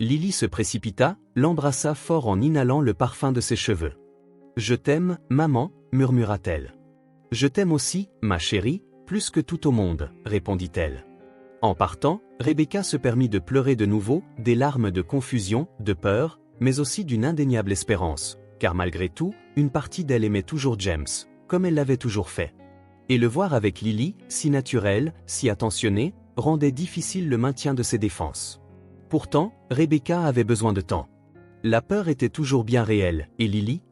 Lily se précipita, l'embrassa fort en inhalant le parfum de ses cheveux. « Je t'aime, maman », murmura-t-elle. « Je t'aime aussi, ma chérie, plus que tout au monde », répondit-elle. En partant, Rebecca se permit de pleurer de nouveau, des larmes de confusion, de peur, mais aussi d'une indéniable espérance, car malgré tout, une partie d'elle aimait toujours James, comme elle l'avait toujours fait. Et le voir avec Lily, si naturel, si attentionné, rendait difficile le maintien de ses défenses. Pourtant, Rebecca avait besoin de temps. La peur était toujours bien réelle, et Lily?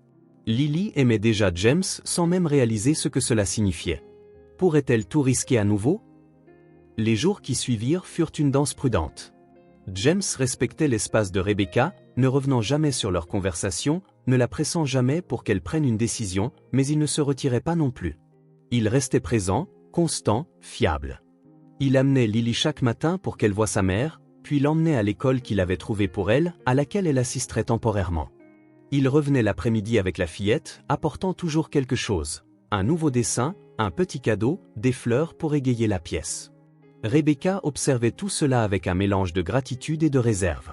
Lily aimait déjà James sans même réaliser ce que cela signifiait. Pourrait-elle tout risquer à nouveau? Les jours qui suivirent furent une danse prudente. James respectait l'espace de Rebecca, ne revenant jamais sur leur conversation, ne la pressant jamais pour qu'elle prenne une décision, mais il ne se retirait pas non plus. Il restait présent, constant, fiable. Il amenait Lily chaque matin pour qu'elle voie sa mère, puis l'emmenait à l'école qu'il avait trouvée pour elle, à laquelle elle assisterait temporairement. Il revenait l'après-midi avec la fillette, apportant toujours quelque chose. Un nouveau dessin, un petit cadeau, des fleurs pour égayer la pièce. Rebecca observait tout cela avec un mélange de gratitude et de réserve.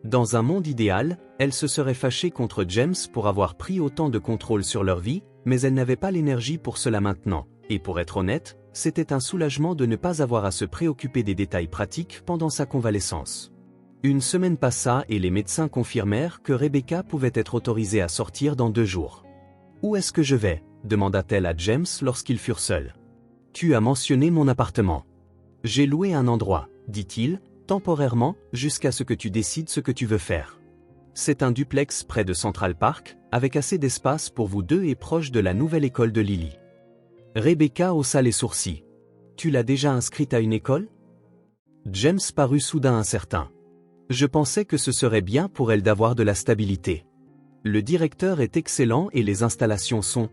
Dans un monde idéal, elle se serait fâchée contre James pour avoir pris autant de contrôle sur leur vie, mais elle n'avait pas l'énergie pour cela maintenant, et pour être honnête, c'était un soulagement de ne pas avoir à se préoccuper des détails pratiques pendant sa convalescence. Une semaine passa et les médecins confirmèrent que Rebecca pouvait être autorisée à sortir dans 2 jours. « Où est-ce que je vais » demanda-t-elle à James lorsqu'ils furent seuls. « Tu as mentionné mon appartement. J'ai loué un endroit, dit-il, temporairement, jusqu'à ce que tu décides ce que tu veux faire. C'est un duplex près de Central Park, avec assez d'espace pour vous deux et proche de la nouvelle école de Lily. » Rebecca haussa les sourcils. « Tu l'as déjà inscrite à une école » James parut soudain incertain. « Je pensais que ce serait bien pour elle d'avoir de la stabilité. Le directeur est excellent et les installations sont... »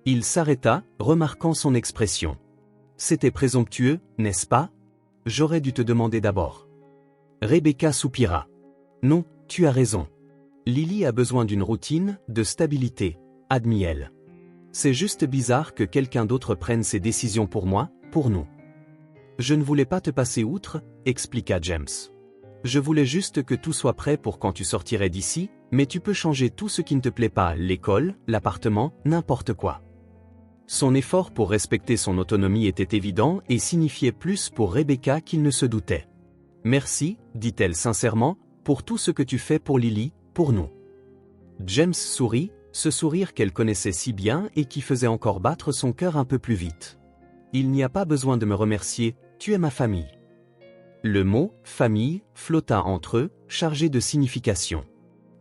Il s'arrêta, remarquant son expression. « C'était présomptueux, n'est-ce pas ? J'aurais dû te demander d'abord. » Rebecca soupira. « Non, tu as raison. Lily a besoin d'une routine, de stabilité, admit-elle. C'est juste bizarre que quelqu'un d'autre prenne ses décisions pour moi, pour nous. » Je ne voulais pas te passer outre, expliqua James. Je voulais juste que tout soit prêt pour quand tu sortirais d'ici, mais tu peux changer tout ce qui ne te plaît pas, l'école, l'appartement, n'importe quoi. Son effort pour respecter son autonomie était évident et signifiait plus pour Rebecca qu'il ne se doutait. Merci, dit-elle sincèrement, pour tout ce que tu fais pour Lily, pour nous. James sourit, ce sourire qu'elle connaissait si bien et qui faisait encore battre son cœur un peu plus vite. Il n'y a pas besoin de me remercier, tu es ma famille. Le mot « famille » flotta entre eux, chargé de signification.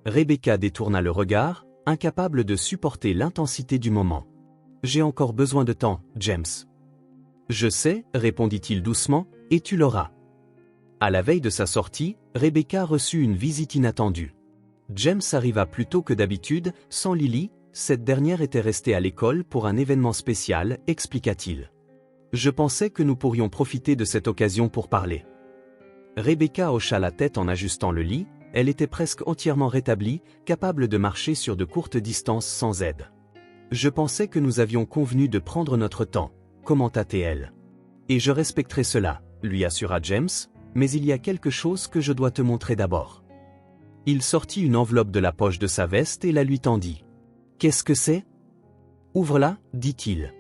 Rebecca détourna le regard, incapable de supporter l'intensité du moment. « J'ai encore besoin de temps, James. »« Je sais, » répondit-il doucement, « et tu l'auras. » À la veille de sa sortie, Rebecca reçut une visite inattendue. James arriva plus tôt que d'habitude, sans Lily, cette dernière était restée à l'école pour un événement spécial, expliqua-t-il. « Je pensais que nous pourrions profiter de cette occasion pour parler. » Rebecca hocha la tête en ajustant le lit, elle était presque entièrement rétablie, capable de marcher sur de courtes distances sans aide. « Je pensais que nous avions convenu de prendre notre temps, » commenta-t-elle. « Et je respecterai cela, » lui assura James, « mais il y a quelque chose que je dois te montrer d'abord. » Il sortit une enveloppe de la poche de sa veste et la lui tendit. « Qu'est-ce que c'est ? » « Ouvre-la, » dit-il.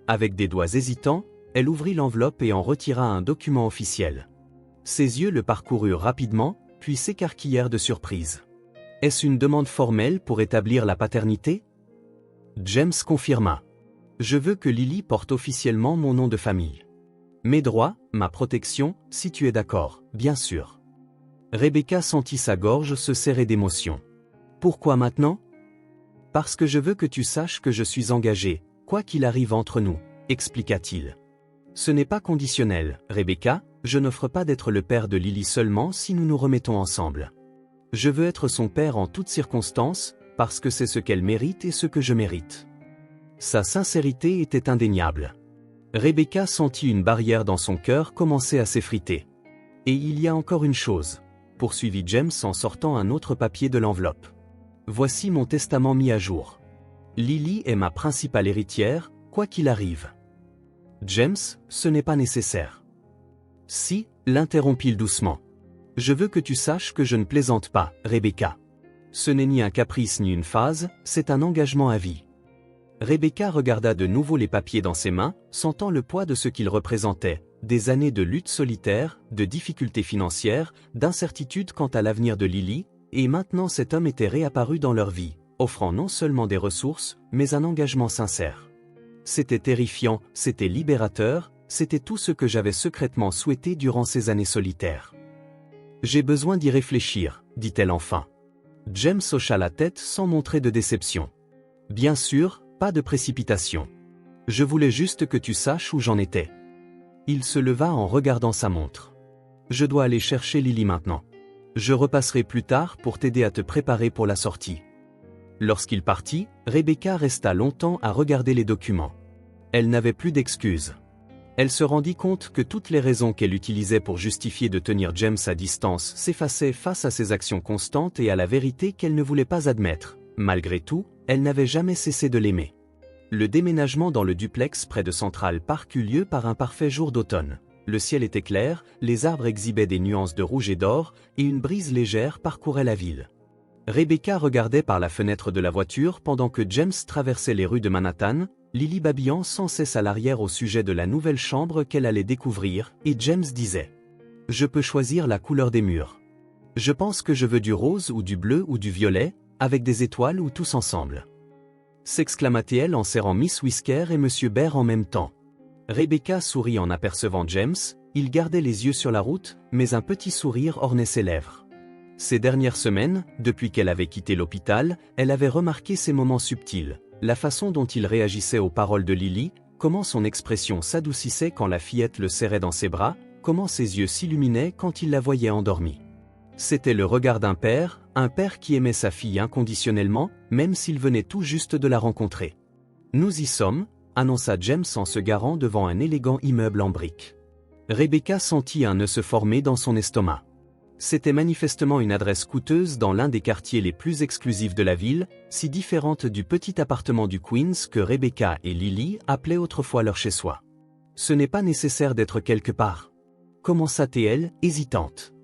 Avec des doigts hésitants, elle ouvrit l'enveloppe et en retira un document officiel. Ses yeux le parcoururent rapidement, puis s'écarquillèrent de surprise. « Est-ce une demande formelle pour établir la paternité ?» James confirma. « Je veux que Lily porte officiellement mon nom de famille. Mes droits, ma protection, si tu es d'accord, bien sûr. » Rebecca sentit sa gorge se serrer d'émotion. « Pourquoi maintenant ? » « Parce que je veux que tu saches que je suis engagé, quoi qu'il arrive entre nous, » expliqua-t-il. « Ce n'est pas conditionnel, Rebecca, je n'offre pas d'être le père de Lily seulement si nous nous remettons ensemble. Je veux être son père en toutes circonstances, parce que c'est ce qu'elle mérite et ce que je mérite. » Sa sincérité était indéniable. Rebecca sentit une barrière dans son cœur commencer à s'effriter. « Et il y a encore une chose, » poursuivit James en sortant un autre papier de l'enveloppe. « Voici mon testament mis à jour. Lily est ma principale héritière, quoi qu'il arrive. » James, ce n'est pas nécessaire. « Si, » l'interrompit-il doucement. « Je veux que tu saches que je ne plaisante pas, Rebecca. Ce n'est ni un caprice ni une phase, c'est un engagement à vie. » Rebecca regarda de nouveau les papiers dans ses mains, sentant le poids de ce qu'ils représentaient, des années de lutte solitaire, de difficultés financières, d'incertitude quant à l'avenir de Lily, et maintenant cet homme était réapparu dans leur vie, offrant non seulement des ressources, mais un engagement sincère. C'était terrifiant, c'était libérateur, c'était tout ce que j'avais secrètement souhaité durant ces années solitaires. « J'ai besoin d'y réfléchir, » dit-elle enfin. James hocha la tête sans montrer de déception. « Bien sûr, pas de précipitation. Je voulais juste que tu saches où j'en étais. » Il se leva en regardant sa montre. « Je dois aller chercher Lily maintenant. Je repasserai plus tard pour t'aider à te préparer pour la sortie. » Lorsqu'il partit, Rebecca resta longtemps à regarder les documents. Elle n'avait plus d'excuses. Elle se rendit compte que toutes les raisons qu'elle utilisait pour justifier de tenir James à distance s'effaçaient face à ses actions constantes et à la vérité qu'elle ne voulait pas admettre. Malgré tout, elle n'avait jamais cessé de l'aimer. Le déménagement dans le duplex près de Central Park eut lieu par un parfait jour d'automne. Le ciel était clair, les arbres exhibaient des nuances de rouge et d'or, et une brise légère parcourait la ville. Rebecca regardait par la fenêtre de la voiture pendant que James traversait les rues de Manhattan, Lily babillant sans cesse à l'arrière au sujet de la nouvelle chambre qu'elle allait découvrir, et James disait « Je peux choisir la couleur des murs. Je pense que je veux du rose ou du bleu ou du violet, avec des étoiles ou tous ensemble. » s'exclama-t-elle en serrant Miss Whisker et Monsieur Bear en même temps. Rebecca sourit en apercevant James, il gardait les yeux sur la route, mais un petit sourire ornait ses lèvres. Ces dernières semaines, depuis qu'elle avait quitté l'hôpital, elle avait remarqué ces moments subtils, la façon dont il réagissait aux paroles de Lily, comment son expression s'adoucissait quand la fillette le serrait dans ses bras, comment ses yeux s'illuminaient quand il la voyait endormie. C'était le regard d'un père qui aimait sa fille inconditionnellement, même s'il venait tout juste de la rencontrer. « Nous y sommes », annonça James en se garant devant un élégant immeuble en briques. Rebecca sentit un nœud se former dans son estomac. C'était manifestement une adresse coûteuse dans l'un des quartiers les plus exclusifs de la ville, si différente du petit appartement du Queens que Rebecca et Lily appelaient autrefois leur chez-soi. Ce n'est pas nécessaire d'être quelque part. Commença-t-elle, hésitante.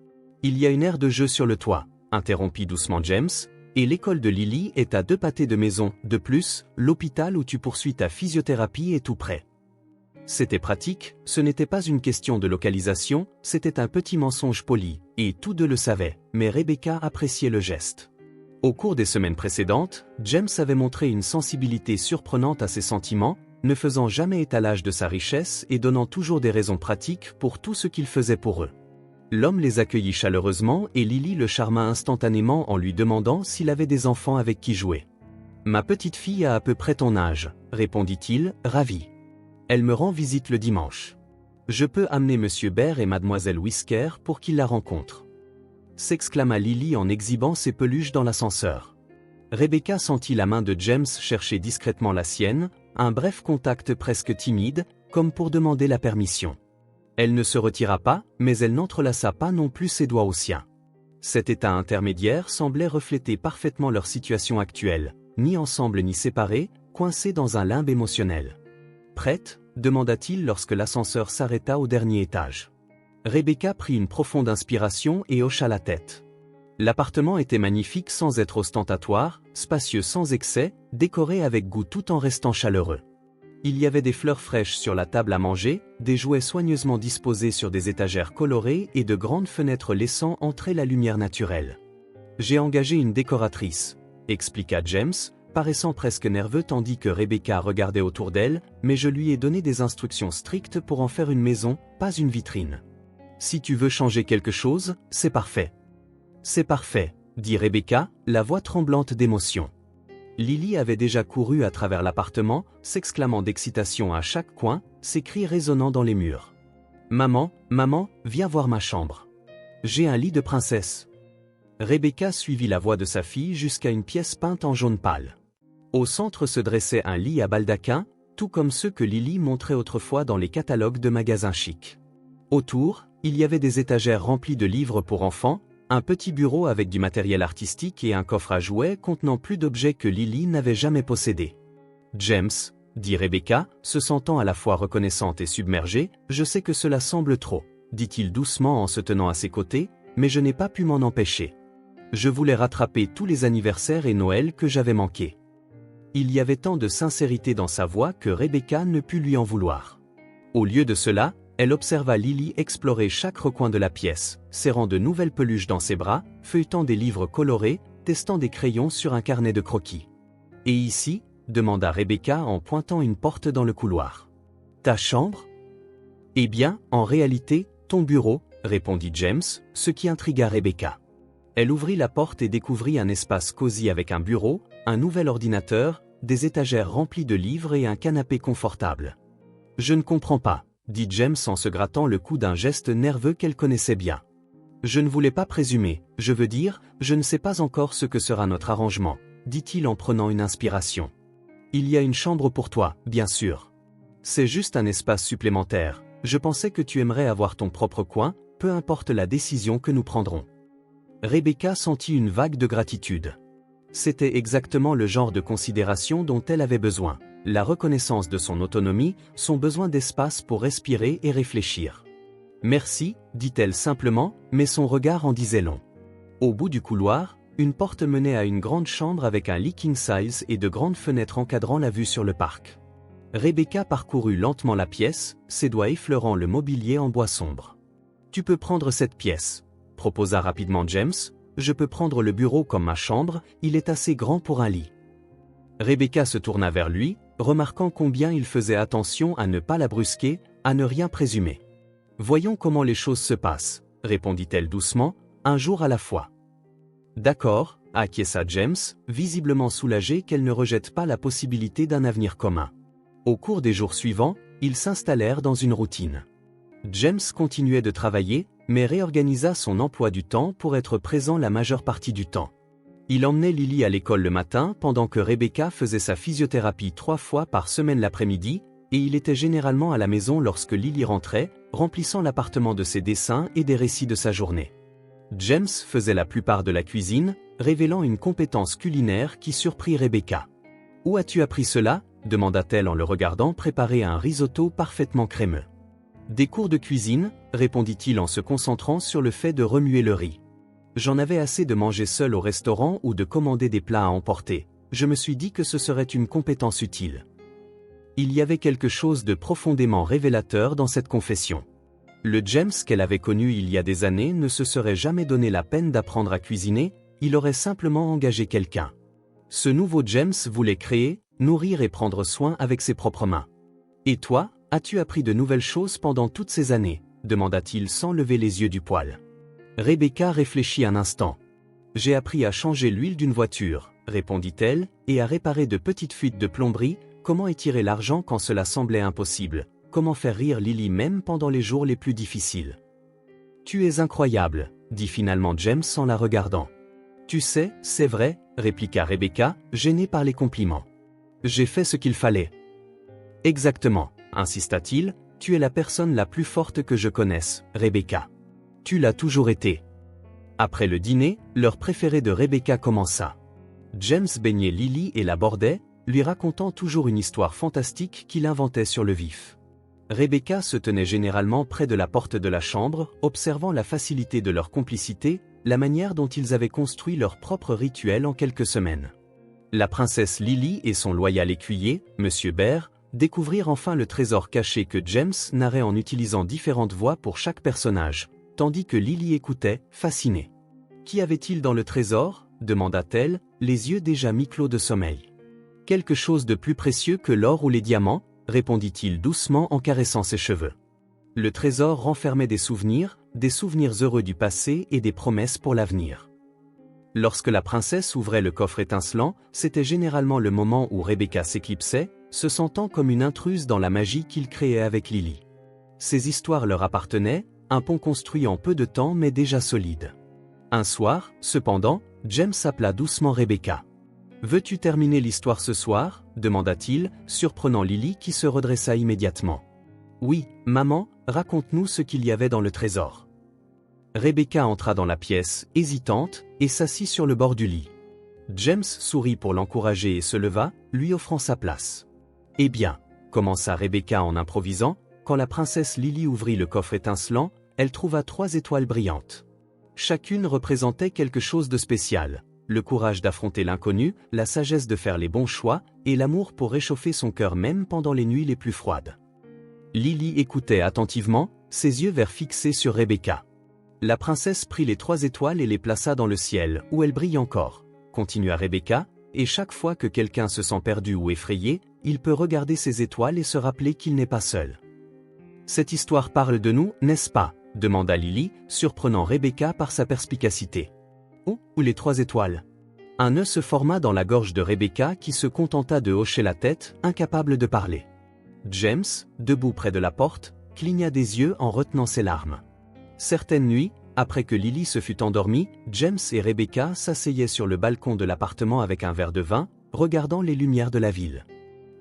Il y a une aire de jeu sur le toit, interrompit doucement James, et l'école de Lily est à 2 pâtés de maison. De plus, l'hôpital où tu poursuis ta physiothérapie est tout près. C'était pratique, ce n'était pas une question de localisation, c'était un petit mensonge poli, et tous deux le savaient, mais Rebecca appréciait le geste. Au cours des semaines précédentes, James avait montré une sensibilité surprenante à ses sentiments, ne faisant jamais étalage de sa richesse et donnant toujours des raisons pratiques pour tout ce qu'il faisait pour eux. L'homme les accueillit chaleureusement et Lily le charma instantanément en lui demandant s'il avait des enfants avec qui jouer. « Ma petite fille a à peu près ton âge, » répondit-il, ravi. « Elle me rend visite le dimanche. Je peux amener Monsieur Bear et Mademoiselle Whisker pour qu'ils la rencontrent. » s'exclama Lily en exhibant ses peluches dans l'ascenseur. Rebecca sentit la main de James chercher discrètement la sienne, un bref contact presque timide, comme pour demander la permission. Elle ne se retira pas, mais elle n'entrelaça pas non plus ses doigts aux siens. Cet état intermédiaire semblait refléter parfaitement leur situation actuelle, ni ensemble ni séparés, coincés dans un limbe émotionnel. « Prête ?» demanda-t-il lorsque l'ascenseur s'arrêta au dernier étage. Rebecca prit une profonde inspiration et hocha la tête. L'appartement était magnifique sans être ostentatoire, spacieux sans excès, décoré avec goût tout en restant chaleureux. Il y avait des fleurs fraîches sur la table à manger, des jouets soigneusement disposés sur des étagères colorées et de grandes fenêtres laissant entrer la lumière naturelle. « J'ai engagé une décoratrice », expliqua James, paraissant presque nerveux tandis que Rebecca regardait autour d'elle, mais je lui ai donné des instructions strictes pour en faire une maison, pas une vitrine. Si tu veux changer quelque chose, c'est parfait. C'est parfait, dit Rebecca, la voix tremblante d'émotion. Lily avait déjà couru à travers l'appartement, s'exclamant d'excitation à chaque coin, ses cris résonnant dans les murs. « Maman, maman, viens voir ma chambre. J'ai un lit de princesse. » Rebecca suivit la voix de sa fille jusqu'à une pièce peinte en jaune pâle. Au centre se dressait un lit à baldaquin, tout comme ceux que Lily montrait autrefois dans les catalogues de magasins chics. Autour, il y avait des étagères remplies de livres pour enfants, un petit bureau avec du matériel artistique et un coffre à jouets contenant plus d'objets que Lily n'avait jamais possédés. « James, » dit Rebecca, se sentant à la fois reconnaissante et submergée, « je sais que cela semble trop, » dit-il doucement en se tenant à ses côtés, « mais je n'ai pas pu m'en empêcher. Je voulais rattraper tous les anniversaires et Noël que j'avais manqués. » Il y avait tant de sincérité dans sa voix que Rebecca ne put lui en vouloir. Au lieu de cela, elle observa Lily explorer chaque recoin de la pièce, serrant de nouvelles peluches dans ses bras, feuilletant des livres colorés, testant des crayons sur un carnet de croquis. « Et ici ?» demanda Rebecca en pointant une porte dans le couloir. « Ta chambre ?»« Eh bien, en réalité, ton bureau, » répondit James, ce qui intrigua Rebecca. Elle ouvrit la porte et découvrit un espace cosy avec un bureau, un nouvel ordinateur, des étagères remplies de livres et un canapé confortable. « Je ne comprends pas, » dit James en se grattant le cou d'un geste nerveux qu'elle connaissait bien. « Je ne voulais pas présumer, je veux dire, je ne sais pas encore ce que sera notre arrangement, » dit-il en prenant une inspiration. « Il y a une chambre pour toi, bien sûr. C'est juste un espace supplémentaire, je pensais que tu aimerais avoir ton propre coin, peu importe la décision que nous prendrons. » Rebecca sentit une vague de gratitude. C'était exactement le genre de considération dont elle avait besoin. La reconnaissance de son autonomie, son besoin d'espace pour respirer et réfléchir. « Merci », dit-elle simplement, mais son regard en disait long. Au bout du couloir, une porte menait à une grande chambre avec un lit king size et de grandes fenêtres encadrant la vue sur le parc. Rebecca parcourut lentement la pièce, ses doigts effleurant le mobilier en bois sombre. « Tu peux prendre cette pièce », proposa rapidement James. « Je peux prendre le bureau comme ma chambre, il est assez grand pour un lit. » Rebecca se tourna vers lui, remarquant combien il faisait attention à ne pas la brusquer, à ne rien présumer. « Voyons comment les choses se passent, » répondit-elle doucement, « un jour à la fois. »« D'accord, » acquiesça James, visiblement soulagé qu'elle ne rejette pas la possibilité d'un avenir commun. Au cours des jours suivants, ils s'installèrent dans une routine. James continuait de travailler, mais réorganisa son emploi du temps pour être présent la majeure partie du temps. Il emmenait Lily à l'école le matin pendant que Rebecca faisait sa physiothérapie 3 fois par semaine l'après-midi, et il était généralement à la maison lorsque Lily rentrait, remplissant l'appartement de ses dessins et des récits de sa journée. James faisait la plupart de la cuisine, révélant une compétence culinaire qui surprit Rebecca. « Où as-tu appris cela ?» demanda-t-elle en le regardant préparer un risotto parfaitement crémeux. Des cours de cuisine, répondit-il en se concentrant sur le fait de remuer le riz. J'en avais assez de manger seul au restaurant ou de commander des plats à emporter. Je me suis dit que ce serait une compétence utile. Il y avait quelque chose de profondément révélateur dans cette confession. Le James qu'elle avait connu il y a des années ne se serait jamais donné la peine d'apprendre à cuisiner, il aurait simplement engagé quelqu'un. Ce nouveau James voulait créer, nourrir et prendre soin avec ses propres mains. Et toi, as-tu appris de nouvelles choses pendant toutes ces années ? Demanda-t-il sans lever les yeux du poêle. Rebecca réfléchit un instant. J'ai appris à changer l'huile d'une voiture, répondit-elle, et à réparer de petites fuites de plomberie, comment étirer l'argent quand cela semblait impossible, comment faire rire Lily même pendant les jours les plus difficiles. Tu es incroyable, dit finalement James en la regardant. Tu sais, c'est vrai, répliqua Rebecca, gênée par les compliments. J'ai fait ce qu'il fallait. Exactement, insista-t-il, tu es la personne la plus forte que je connaisse, Rebecca. Tu l'as toujours été. Après le dîner, l'heure préférée de Rebecca commença. James baignait Lily et l'abordait, lui racontant toujours une histoire fantastique qu'il inventait sur le vif. Rebecca se tenait généralement près de la porte de la chambre, observant la facilité de leur complicité, la manière dont ils avaient construit leur propre rituel en quelques semaines. La princesse Lily et son loyal écuyer, Monsieur Bear, découvrirent enfin le trésor caché que James narrait en utilisant différentes voix pour chaque personnage, tandis que Lily écoutait, fascinée. Qu'y avait-il dans le trésor ? demanda-t-elle, les yeux déjà mi-clos de sommeil. Quelque chose de plus précieux que l'or ou les diamants, répondit-il doucement en caressant ses cheveux. Le trésor renfermait des souvenirs heureux du passé et des promesses pour l'avenir. Lorsque la princesse ouvrait le coffre étincelant, c'était généralement le moment où Rebecca s'éclipsait, se sentant comme une intruse dans la magie qu'il créait avec Lily. Ces histoires leur appartenaient, un pont construit en peu de temps mais déjà solide. Un soir, cependant, James appela doucement Rebecca. « Veux-tu terminer l'histoire ce soir ?» demanda-t-il, surprenant Lily qui se redressa immédiatement. « Oui, maman, raconte-nous ce qu'il y avait dans le trésor. » Rebecca entra dans la pièce, hésitante, et s'assit sur le bord du lit. James sourit pour l'encourager et se leva, lui offrant sa place. « Eh bien, » commença Rebecca en improvisant, quand la princesse Lily ouvrit le coffre étincelant, elle trouva 3 étoiles brillantes. Chacune représentait quelque chose de spécial. Le courage d'affronter l'inconnu, la sagesse de faire les bons choix, et l'amour pour réchauffer son cœur même pendant les nuits les plus froides. Lily écoutait attentivement, ses yeux verts fixés sur Rebecca. La princesse prit les 3 étoiles et les plaça dans le ciel, où elles brillent encore, continua Rebecca, et chaque fois que quelqu'un se sent perdu ou effrayé, il peut regarder ces étoiles et se rappeler qu'il n'est pas seul. Cette histoire parle de nous, n'est-ce pas ? demanda Lily, surprenant Rebecca par sa perspicacité. Où les 3 étoiles ? Un nœud se forma dans la gorge de Rebecca qui se contenta de hocher la tête, incapable de parler. James, debout près de la porte, cligna des yeux en retenant ses larmes. Certaines nuits, après que Lily se fut endormie, James et Rebecca s'asseyaient sur le balcon de l'appartement avec un verre de vin, regardant les lumières de la ville.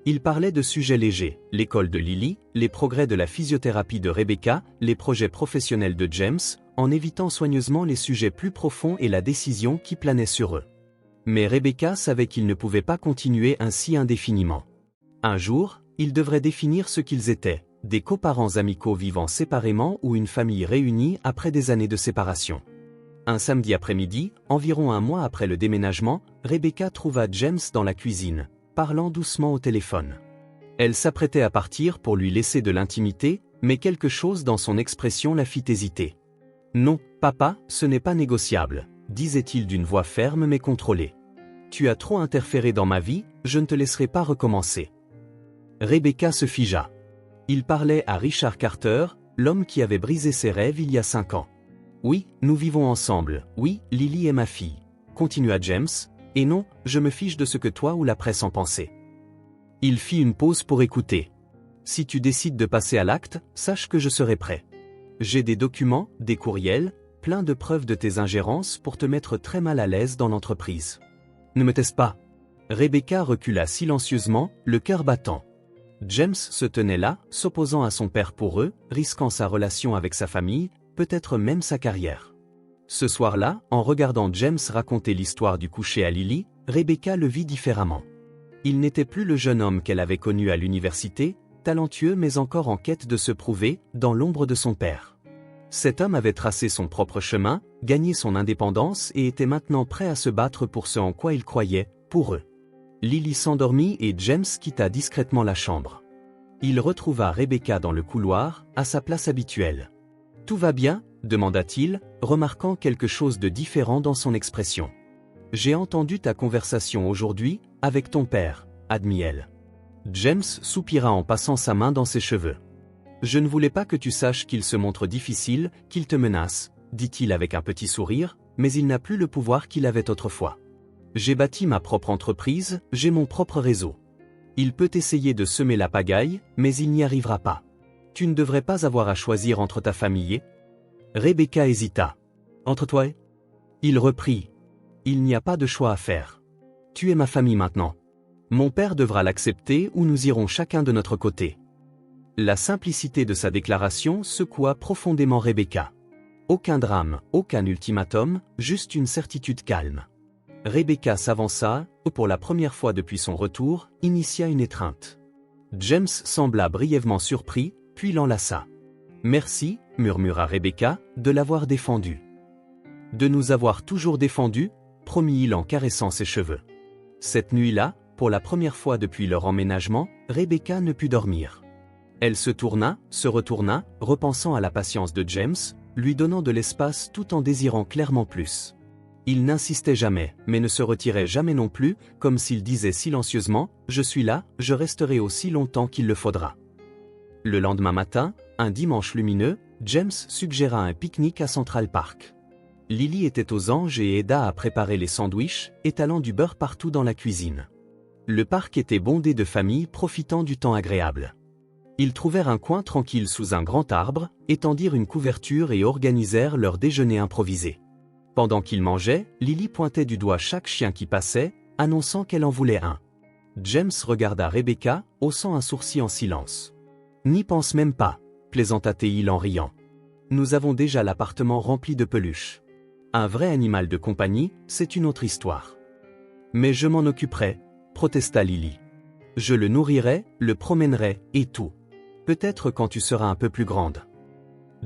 Ils parlaient de sujets légers, l'école de Lily, les progrès de la physiothérapie de Rebecca, les projets professionnels de James, en évitant soigneusement les sujets plus profonds et la décision qui planait sur eux. Mais Rebecca savait qu'ils ne pouvaient pas continuer ainsi indéfiniment. Un jour, ils devraient définir ce qu'ils étaient, des coparents amicaux vivant séparément ou une famille réunie après des années de séparation. Un samedi après-midi, environ un mois après le déménagement, Rebecca trouva James dans la cuisine, parlant doucement au téléphone. Elle s'apprêtait à partir pour lui laisser de l'intimité, mais quelque chose dans son expression la fit hésiter. « Non, papa, ce n'est pas négociable, » disait-il d'une voix ferme mais contrôlée. « Tu as trop interféré dans ma vie, je ne te laisserai pas recommencer. » Rebecca se figea. Il parlait à Richard Carter, l'homme qui avait brisé ses rêves il y a 5 ans. « Oui, nous vivons ensemble, oui, Lily est ma fille, » continua James, « et non, je me fiche de ce que toi ou la presse en pensait. » Il fit une pause pour écouter. « Si tu décides de passer à l'acte, sache que je serai prêt. J'ai des documents, des courriels, plein de preuves de tes ingérences pour te mettre très mal à l'aise dans l'entreprise. Ne me taise pas. » Rebecca recula silencieusement, le cœur battant. James se tenait là, s'opposant à son père pour eux, risquant sa relation avec sa famille, peut-être même sa carrière. Ce soir-là, en regardant James raconter l'histoire du coucher à Lily, Rebecca le vit différemment. Il n'était plus le jeune homme qu'elle avait connu à l'université, talentueux mais encore en quête de se prouver, dans l'ombre de son père. Cet homme avait tracé son propre chemin, gagné son indépendance et était maintenant prêt à se battre pour ce en quoi il croyait, pour eux. Lily s'endormit et James quitta discrètement la chambre. Il retrouva Rebecca dans le couloir, à sa place habituelle. « Tout va bien ?» demanda-t-il, remarquant quelque chose de différent dans son expression. « J'ai entendu ta conversation aujourd'hui, avec ton père, » admit elle. James soupira en passant sa main dans ses cheveux. « Je ne voulais pas que tu saches qu'il se montre difficile, qu'il te menace, » dit-il avec un petit sourire, mais il n'a plus le pouvoir qu'il avait autrefois. « J'ai bâti ma propre entreprise, j'ai mon propre réseau. Il peut essayer de semer la pagaille, mais il n'y arrivera pas. Tu ne devrais pas avoir à choisir entre ta famille et... » Rebecca hésita. « Entre toi et... » Il reprit. « Il n'y a pas de choix à faire. Tu es ma famille maintenant. Mon père devra l'accepter ou nous irons chacun de notre côté. » La simplicité de sa déclaration secoua profondément Rebecca. Aucun drame, aucun ultimatum, juste une certitude calme. Rebecca s'avança, pour la première fois depuis son retour, initia une étreinte. James sembla brièvement surpris, puis l'enlaça. « Merci, » murmura Rebecca, « de l'avoir défendu. »« De nous avoir toujours défendus, » promit-il en caressant ses cheveux. Cette nuit-là, pour la première fois depuis leur emménagement, Rebecca ne put dormir. Elle se tourna, se retourna, repensant à la patience de James, lui donnant de l'espace tout en désirant clairement plus. Il n'insistait jamais, mais ne se retirait jamais non plus, comme s'il disait silencieusement « Je suis là, je resterai aussi longtemps qu'il le faudra ». Le lendemain matin, un dimanche lumineux, James suggéra un pique-nique à Central Park. Lily était aux anges et aida à préparer les sandwichs, étalant du beurre partout dans la cuisine. Le parc était bondé de familles profitant du temps agréable. Ils trouvèrent un coin tranquille sous un grand arbre, étendirent une couverture et organisèrent leur déjeuner improvisé. Pendant qu'ils mangeaient, Lily pointait du doigt chaque chien qui passait, annonçant qu'elle en voulait un. James regarda Rebecca, haussant un sourcil en silence. « N'y pense même pas, » plaisanta-t-il en riant. « Nous avons déjà l'appartement rempli de peluches. Un vrai animal de compagnie, c'est une autre histoire. »« Mais je m'en occuperai, » protesta Lily. « Je le nourrirai, le promènerai, et tout. Peut-être quand tu seras un peu plus grande. »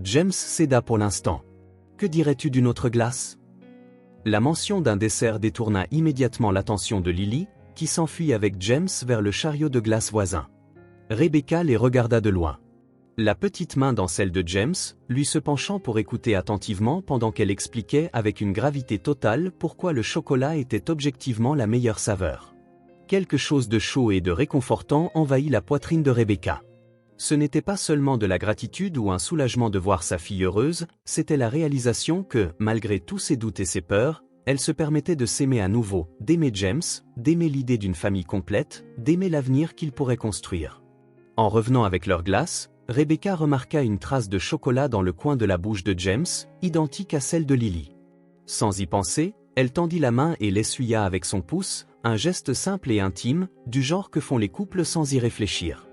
James céda pour l'instant. « Que dirais-tu d'une autre glace ?» La mention d'un dessert détourna immédiatement l'attention de Lily, qui s'enfuit avec James vers le chariot de glace voisin. Rebecca les regarda de loin. La petite main dans celle de James, lui se penchant pour écouter attentivement pendant qu'elle expliquait avec une gravité totale pourquoi le chocolat était objectivement la meilleure saveur. Quelque chose de chaud et de réconfortant envahit la poitrine de Rebecca. Ce n'était pas seulement de la gratitude ou un soulagement de voir sa fille heureuse, c'était la réalisation que, malgré tous ses doutes et ses peurs, elle se permettait de s'aimer à nouveau, d'aimer James, d'aimer l'idée d'une famille complète, d'aimer l'avenir qu'ils pourraient construire. En revenant avec leur glace, Rebecca remarqua une trace de chocolat dans le coin de la bouche de James, identique à celle de Lily. Sans y penser, elle tendit la main et l'essuya avec son pouce, un geste simple et intime, du genre que font les couples sans y réfléchir.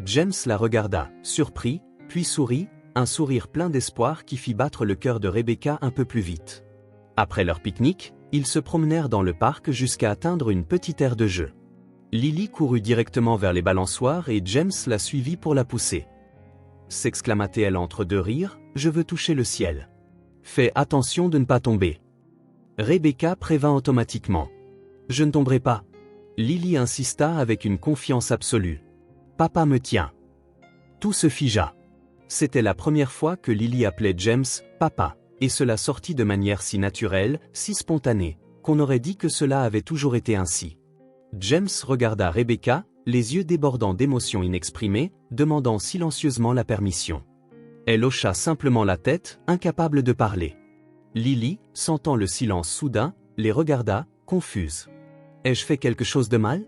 James la regarda, surpris, puis sourit, un sourire plein d'espoir qui fit battre le cœur de Rebecca un peu plus vite. Après leur pique-nique, ils se promenèrent dans le parc jusqu'à atteindre une petite aire de jeu. Lily courut directement vers les balançoires et James la suivit pour la pousser. S'exclama-t-elle entre deux rires, « Je veux toucher le ciel. Fais attention de ne pas tomber. » Rebecca prévint automatiquement. « Je ne tomberai pas. » Lily insista avec une confiance absolue. « Papa me tient. » Tout se figea. C'était la première fois que Lily appelait James « papa », et cela sortit de manière si naturelle, si spontanée, qu'on aurait dit que cela avait toujours été ainsi. James regarda Rebecca, les yeux débordant d'émotions inexprimées, demandant silencieusement la permission. Elle hocha simplement la tête, incapable de parler. Lily, sentant le silence soudain, les regarda, confuse. « Ai-je fait quelque chose de mal ?»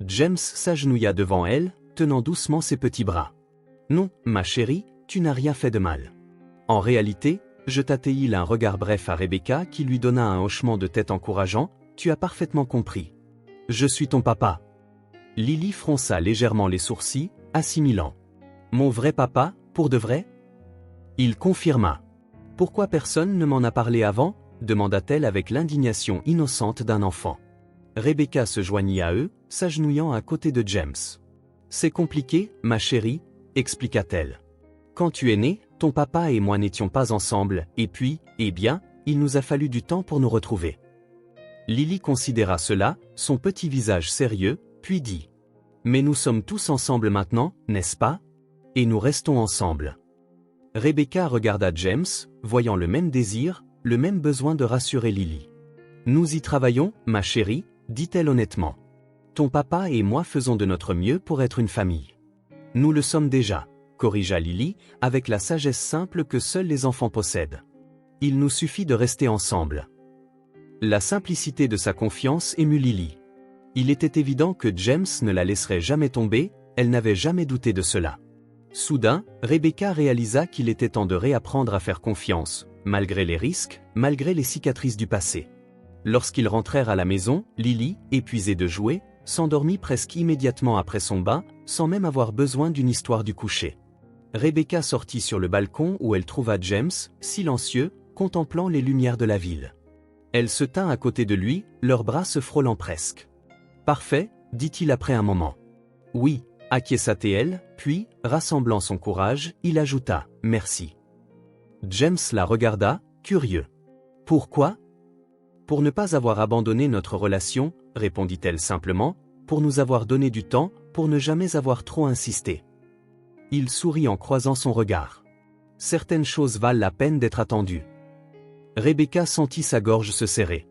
James s'agenouilla devant elle, tenant doucement ses petits bras. « Non, ma chérie, tu n'as rien fait de mal. » En réalité, jeta-t-il un regard bref à Rebecca qui lui donna un hochement de tête encourageant, « Tu as parfaitement compris. Je suis ton papa. » Lily fronça légèrement les sourcils, assimilant. « Mon vrai papa, pour de vrai ?» Il confirma. « Pourquoi personne ne m'en a parlé avant ?» demanda-t-elle avec l'indignation innocente d'un enfant. Rebecca se joignit à eux, s'agenouillant à côté de James. C'est compliqué, ma chérie, expliqua-t-elle. Quand tu es né, ton papa et moi n'étions pas ensemble, et puis, eh bien, il nous a fallu du temps pour nous retrouver. Lily considéra cela, son petit visage sérieux, puis dit. Mais nous sommes tous ensemble maintenant, n'est-ce pas? Et nous restons ensemble. Rebecca regarda James, voyant le même désir, le même besoin de rassurer Lily. Nous y travaillons, ma chérie, dit-elle honnêtement. Ton papa et moi faisons de notre mieux pour être une famille. Nous le sommes déjà, corrigea Lily, avec la sagesse simple que seuls les enfants possèdent. Il nous suffit de rester ensemble. La simplicité de sa confiance émut Lily. Il était évident que James ne la laisserait jamais tomber, elle n'avait jamais douté de cela. Soudain, Rebecca réalisa qu'il était temps de réapprendre à faire confiance, malgré les risques, malgré les cicatrices du passé. Lorsqu'ils rentrèrent à la maison, Lily, épuisée de jouer, s'endormit presque immédiatement après son bain, sans même avoir besoin d'une histoire du coucher. Rebecca sortit sur le balcon où elle trouva James, silencieux, contemplant les lumières de la ville. Elle se tint à côté de lui, leurs bras se frôlant presque. « Parfait, dit-il après un moment. « Oui, acquiesça-t-elle, puis, rassemblant son courage, il ajouta « Merci ». James la regarda, curieux. « Pourquoi ?»« Pour ne pas avoir abandonné notre relation, répondit-elle simplement, pour nous avoir donné du temps, pour ne jamais avoir trop insisté. » Il sourit en croisant son regard. « Certaines choses valent la peine d'être attendues. » Rebecca sentit sa gorge se serrer.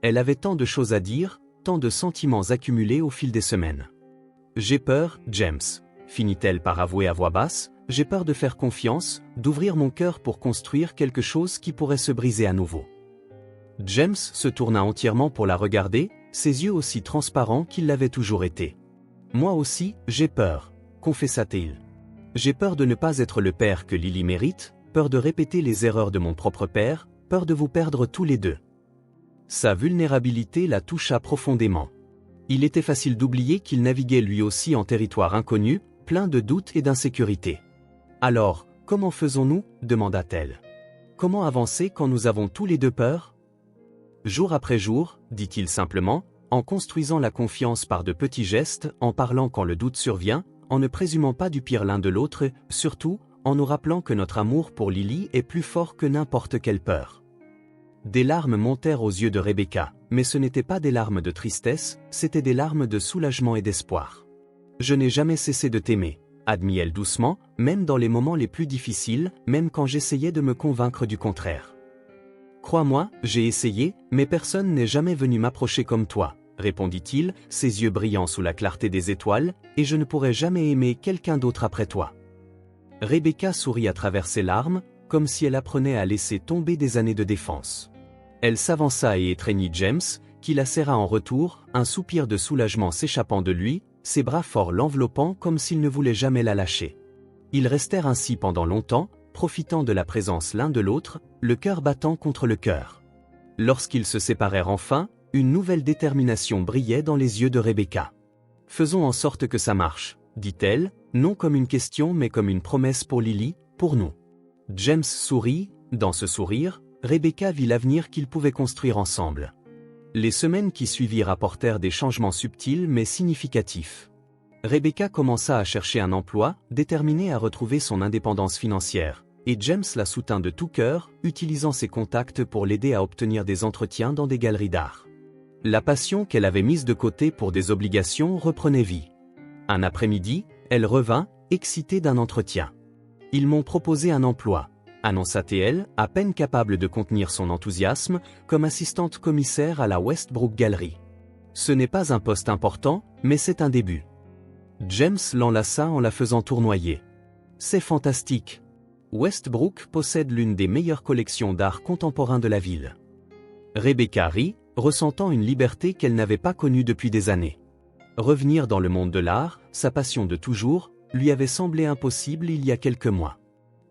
Elle avait tant de choses à dire, tant de sentiments accumulés au fil des semaines. « J'ai peur, James, finit-elle par avouer à voix basse, j'ai peur de faire confiance, d'ouvrir mon cœur pour construire quelque chose qui pourrait se briser à nouveau. » James se tourna entièrement pour la regarder, ses yeux aussi transparents qu'ils l'avaient toujours été. « Moi aussi, j'ai peur, confessa-t-il. J'ai peur de ne pas être le père que Lily mérite, peur de répéter les erreurs de mon propre père, peur de vous perdre tous les deux. » Sa vulnérabilité la toucha profondément. Il était facile d'oublier qu'il naviguait lui aussi en territoire inconnu, plein de doutes et d'insécurité. « Alors, comment faisons-nous » demanda-t-elle. « Comment avancer quand nous avons tous les deux peur ?» Jour après jour, dit-il simplement, en construisant la confiance par de petits gestes, en parlant quand le doute survient, en ne présumant pas du pire l'un de l'autre, surtout, en nous rappelant que notre amour pour Lily est plus fort que n'importe quelle peur. Des larmes montèrent aux yeux de Rebecca, mais ce n'étaient pas des larmes de tristesse, c'étaient des larmes de soulagement et d'espoir. « Je n'ai jamais cessé de t'aimer, » admit-elle doucement, même dans les moments les plus difficiles, même quand j'essayais de me convaincre du contraire. « Crois-moi, j'ai essayé, mais personne n'est jamais venu m'approcher comme toi, » répondit-il, ses yeux brillant sous la clarté des étoiles, « et je ne pourrai jamais aimer quelqu'un d'autre après toi. » Rebecca sourit à travers ses larmes, comme si elle apprenait à laisser tomber des années de défense. Elle s'avança et étreignit James, qui la serra en retour, un soupir de soulagement s'échappant de lui, ses bras forts l'enveloppant comme s'il ne voulait jamais la lâcher. Ils restèrent ainsi pendant longtemps, profitant de la présence l'un de l'autre, le cœur battant contre le cœur. Lorsqu'ils se séparèrent enfin, une nouvelle détermination brillait dans les yeux de Rebecca. « Faisons en sorte que ça marche, » dit-elle, non comme une question mais comme une promesse pour Lily, pour nous. James sourit, dans ce sourire, Rebecca vit l'avenir qu'ils pouvaient construire ensemble. Les semaines qui suivirent apportèrent des changements subtils mais significatifs. Rebecca commença à chercher un emploi, déterminée à retrouver son indépendance financière, et James la soutint de tout cœur, utilisant ses contacts pour l'aider à obtenir des entretiens dans des galeries d'art. La passion qu'elle avait mise de côté pour des obligations reprenait vie. Un après-midi, elle revint, excitée d'un entretien. « Ils m'ont proposé un emploi », annonça-t-elle, à peine capable de contenir son enthousiasme, comme assistante commissaire à la Westbrook Gallery. « Ce n'est pas un poste important, mais c'est un début. » James l'enlaça en la faisant tournoyer. « C'est fantastique. Westbrook possède l'une des meilleures collections d'art contemporain de la ville. » Rebecca rit, ressentant une liberté qu'elle n'avait pas connue depuis des années. Revenir dans le monde de l'art, sa passion de toujours, lui avait semblé impossible il y a quelques mois.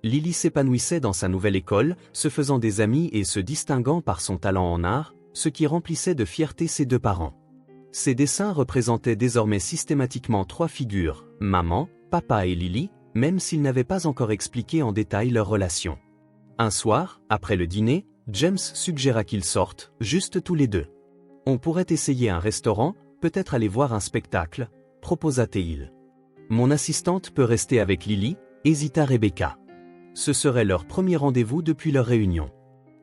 Lily s'épanouissait dans sa nouvelle école, se faisant des amis et se distinguant par son talent en art, ce qui remplissait de fierté ses deux parents. Ses dessins représentaient désormais systématiquement trois figures, maman, papa et Lily, même s'ils n'avaient pas encore expliqué en détail leur relation. Un soir, après le dîner, James suggéra qu'ils sortent, juste tous les deux. On pourrait essayer un restaurant, peut-être aller voir un spectacle, proposa Théil. Mon assistante peut rester avec Lily, hésita Rebecca. Ce serait leur premier rendez-vous depuis leur réunion.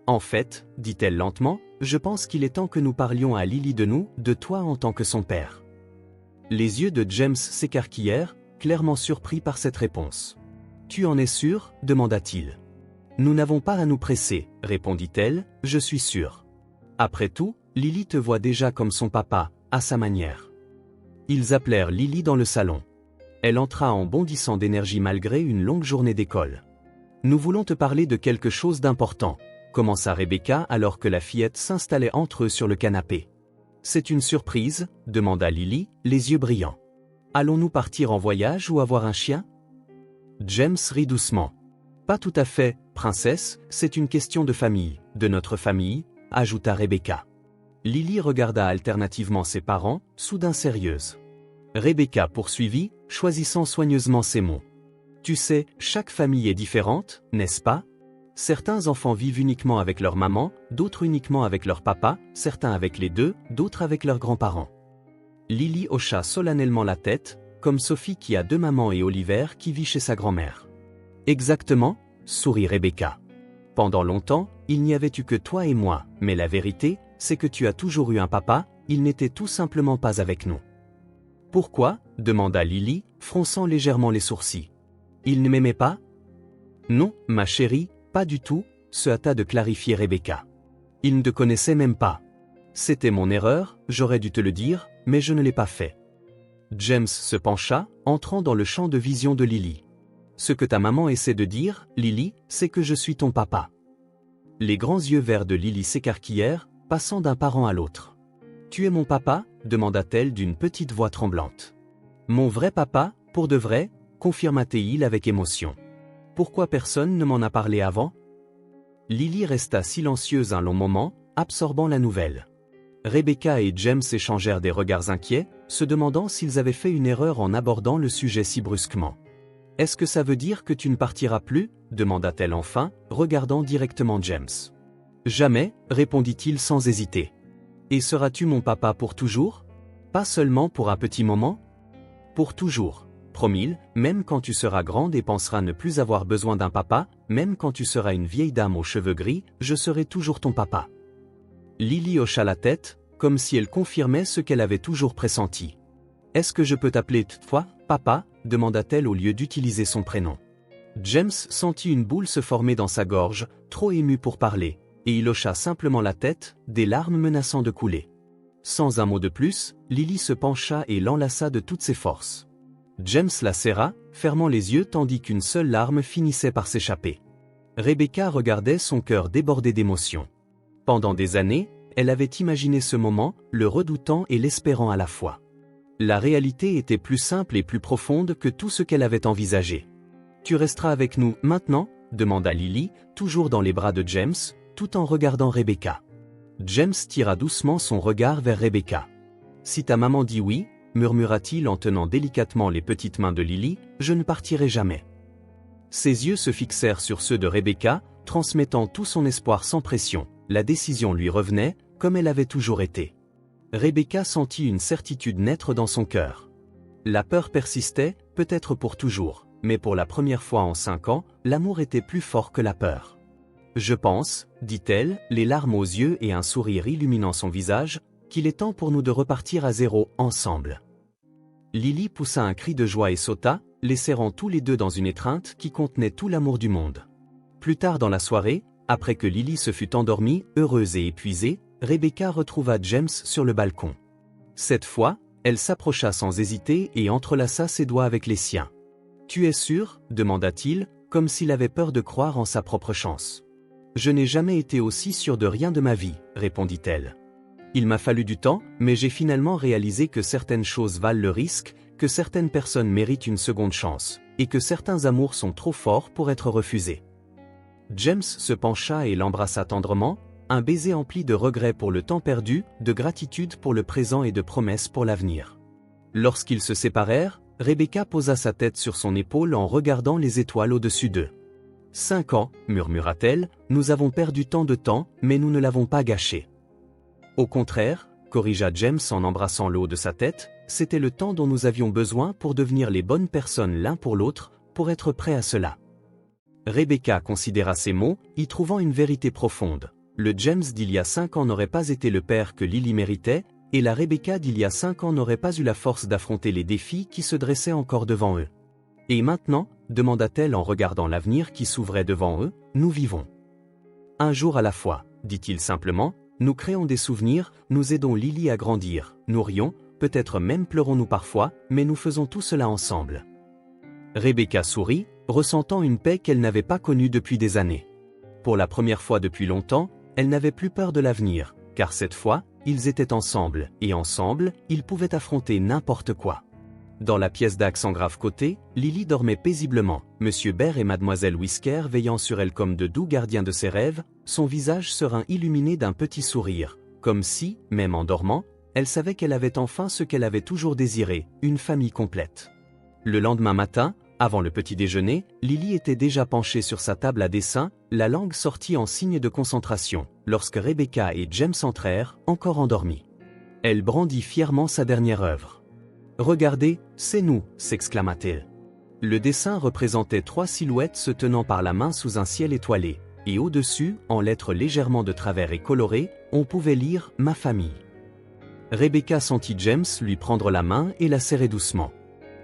En fait, dit-elle lentement, je pense qu'il est temps que nous parlions à Lily de nous, de toi en tant que son père. Les yeux de James s'écarquillèrent, clairement surpris par cette réponse. Tu en es sûr ? Demanda-t-il. Nous n'avons pas à nous presser, répondit-elle, je suis sûre. Après tout, Lily te voit déjà comme son papa, à sa manière. Ils appelèrent Lily dans le salon. Elle entra en bondissant d'énergie malgré une longue journée d'école. Nous voulons te parler de quelque chose d'important, commença Rebecca alors que la fillette s'installait entre eux sur le canapé. C'est une surprise, demanda Lily, les yeux brillants. Allons-nous partir en voyage ou avoir un chien ? James rit doucement. Pas tout à fait, princesse, c'est une question de famille, de notre famille, ajouta Rebecca. Lily regarda alternativement ses parents, soudain sérieuse. Rebecca poursuivit, choisissant soigneusement ses mots. Tu sais, chaque famille est différente, n'est-ce pas ? Certains enfants vivent uniquement avec leur maman, d'autres uniquement avec leur papa, certains avec les deux, d'autres avec leurs grands-parents. Lily hocha solennellement la tête, comme Sophie qui a deux mamans et Oliver qui vit chez sa grand-mère. Exactement, sourit Rebecca. Pendant longtemps, il n'y avait eu que toi et moi, mais la vérité, c'est que tu as toujours eu un papa, il n'était tout simplement pas avec nous. Pourquoi ? Demanda Lily, fronçant légèrement les sourcils. Il ne m'aimait pas ? Non, ma chérie, pas du tout, se hâta de clarifier Rebecca. Il ne te connaissait même pas. C'était mon erreur, j'aurais dû te le dire, mais je ne l'ai pas fait. James se pencha, entrant dans le champ de vision de Lily. Ce que ta maman essaie de dire, Lily, c'est que je suis ton papa. Les grands yeux verts de Lily s'écarquillèrent, passant d'un parent à l'autre. Tu es mon papa ? Demanda-t-elle d'une petite voix tremblante. Mon vrai papa, pour de vrai ? Confirma Théil avec émotion. Pourquoi personne ne m'en a parlé avant ? Lily resta silencieuse un long moment, absorbant la nouvelle. Rebecca et James échangèrent des regards inquiets, se demandant s'ils avaient fait une erreur en abordant le sujet si brusquement. « Est-ce que ça veut dire que tu ne partiras plus ?» demanda-t-elle enfin, regardant directement James. « Jamais, répondit-il sans hésiter. « Et seras-tu mon papa pour toujours ? Pas seulement pour un petit moment ? Pour toujours, promis, même quand tu seras grande et penseras ne plus avoir besoin d'un papa, même quand tu seras une vieille dame aux cheveux gris, je serai toujours ton papa. » Lily hocha la tête, comme si elle confirmait ce qu'elle avait toujours pressenti. « Est-ce que je peux t'appeler toi, papa ?» demanda-t-elle au lieu d'utiliser son prénom. James sentit une boule se former dans sa gorge, trop ému pour parler, et il hocha simplement la tête, des larmes menaçant de couler. Sans un mot de plus, Lily se pencha et l'enlaça de toutes ses forces. James la serra, fermant les yeux tandis qu'une seule larme finissait par s'échapper. Rebecca regardait son cœur débordé d'émotion. Pendant des années, elle avait imaginé ce moment, le redoutant et l'espérant à la fois. La réalité était plus simple et plus profonde que tout ce qu'elle avait envisagé. « Tu resteras avec nous, maintenant ?» demanda Lily, toujours dans les bras de James, tout en regardant Rebecca. James tira doucement son regard vers Rebecca. « Si ta maman dit oui, » murmura-t-il en tenant délicatement les petites mains de Lily, « je ne partirai jamais. » Ses yeux se fixèrent sur ceux de Rebecca, transmettant tout son espoir sans pression. La décision lui revenait, comme elle avait toujours été. Rebecca sentit une certitude naître dans son cœur. La peur persistait, peut-être pour toujours, mais pour la première fois en 5 ans, l'amour était plus fort que la peur. « Je pense, » dit-elle, les larmes aux yeux et un sourire illuminant son visage, « qu'il est temps pour nous de repartir à zéro, ensemble. » Lily poussa un cri de joie et sauta, les serrant tous les deux dans une étreinte qui contenait tout l'amour du monde. Plus tard dans la soirée, après que Lily se fut endormie, heureuse et épuisée, Rebecca retrouva James sur le balcon. Cette fois, elle s'approcha sans hésiter et entrelaça ses doigts avec les siens. « Tu es sûr ?» demanda-t-il, comme s'il avait peur de croire en sa propre chance. « Je n'ai jamais été aussi sûre de rien de ma vie, » répondit-elle. « Il m'a fallu du temps, mais j'ai finalement réalisé que certaines choses valent le risque, que certaines personnes méritent une seconde chance, et que certains amours sont trop forts pour être refusés. » James se pencha et l'embrassa tendrement, un baiser empli de regrets pour le temps perdu, de gratitude pour le présent et de promesses pour l'avenir. Lorsqu'ils se séparèrent, Rebecca posa sa tête sur son épaule en regardant les étoiles au-dessus d'eux. « 5 ans, murmura-t-elle, nous avons perdu tant de temps, mais nous ne l'avons pas gâché. » Au contraire, corrigea James en embrassant le haut de sa tête, c'était le temps dont nous avions besoin pour devenir les bonnes personnes l'un pour l'autre, pour être prêts à cela. Rebecca considéra ces mots, y trouvant une vérité profonde. Le James d'il y a 5 ans n'aurait pas été le père que Lily méritait, et la Rebecca d'il y a 5 ans n'aurait pas eu la force d'affronter les défis qui se dressaient encore devant eux. Et maintenant, demanda-t-elle en regardant l'avenir qui s'ouvrait devant eux, nous vivons. Un jour à la fois, dit-il simplement, nous créons des souvenirs, nous aidons Lily à grandir, nous rions, peut-être même pleurons-nous parfois, mais nous faisons tout cela ensemble. Rebecca sourit, ressentant une paix qu'elle n'avait pas connue depuis des années. Pour la première fois depuis longtemps, elle n'avait plus peur de l'avenir, car cette fois, ils étaient ensemble, et ensemble, ils pouvaient affronter n'importe quoi. Dans la pièce d'accent grave côté, Lily dormait paisiblement, Monsieur Bear et Mademoiselle Whisker veillant sur elle comme de doux gardiens de ses rêves, son visage serein illuminé d'un petit sourire, comme si, même en dormant, elle savait qu'elle avait enfin ce qu'elle avait toujours désiré, une famille complète. Le lendemain matin, avant le petit déjeuner, Lily était déjà penchée sur sa table à dessin, la langue sortie en signe de concentration, lorsque Rebecca et James entrèrent, encore endormis. Elle brandit fièrement sa dernière œuvre. « Regardez, c'est nous !» s'exclama-t-elle. Le dessin représentait 3 silhouettes se tenant par la main sous un ciel étoilé, et au-dessus, en lettres légèrement de travers et colorées, on pouvait lire « Ma famille ». Rebecca sentit James lui prendre la main et la serrer doucement.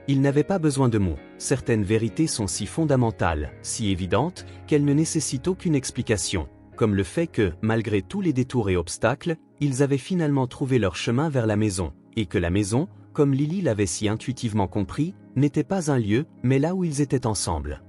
Il n'avait pas besoin de mots, certaines vérités sont si fondamentales, si évidentes, qu'elles ne nécessitent aucune explication, comme le fait que, malgré tous les détours et obstacles, ils avaient finalement trouvé leur chemin vers la maison, et que la maison, comme Lily l'avait si intuitivement compris, n'était pas un lieu, mais là où ils étaient ensemble.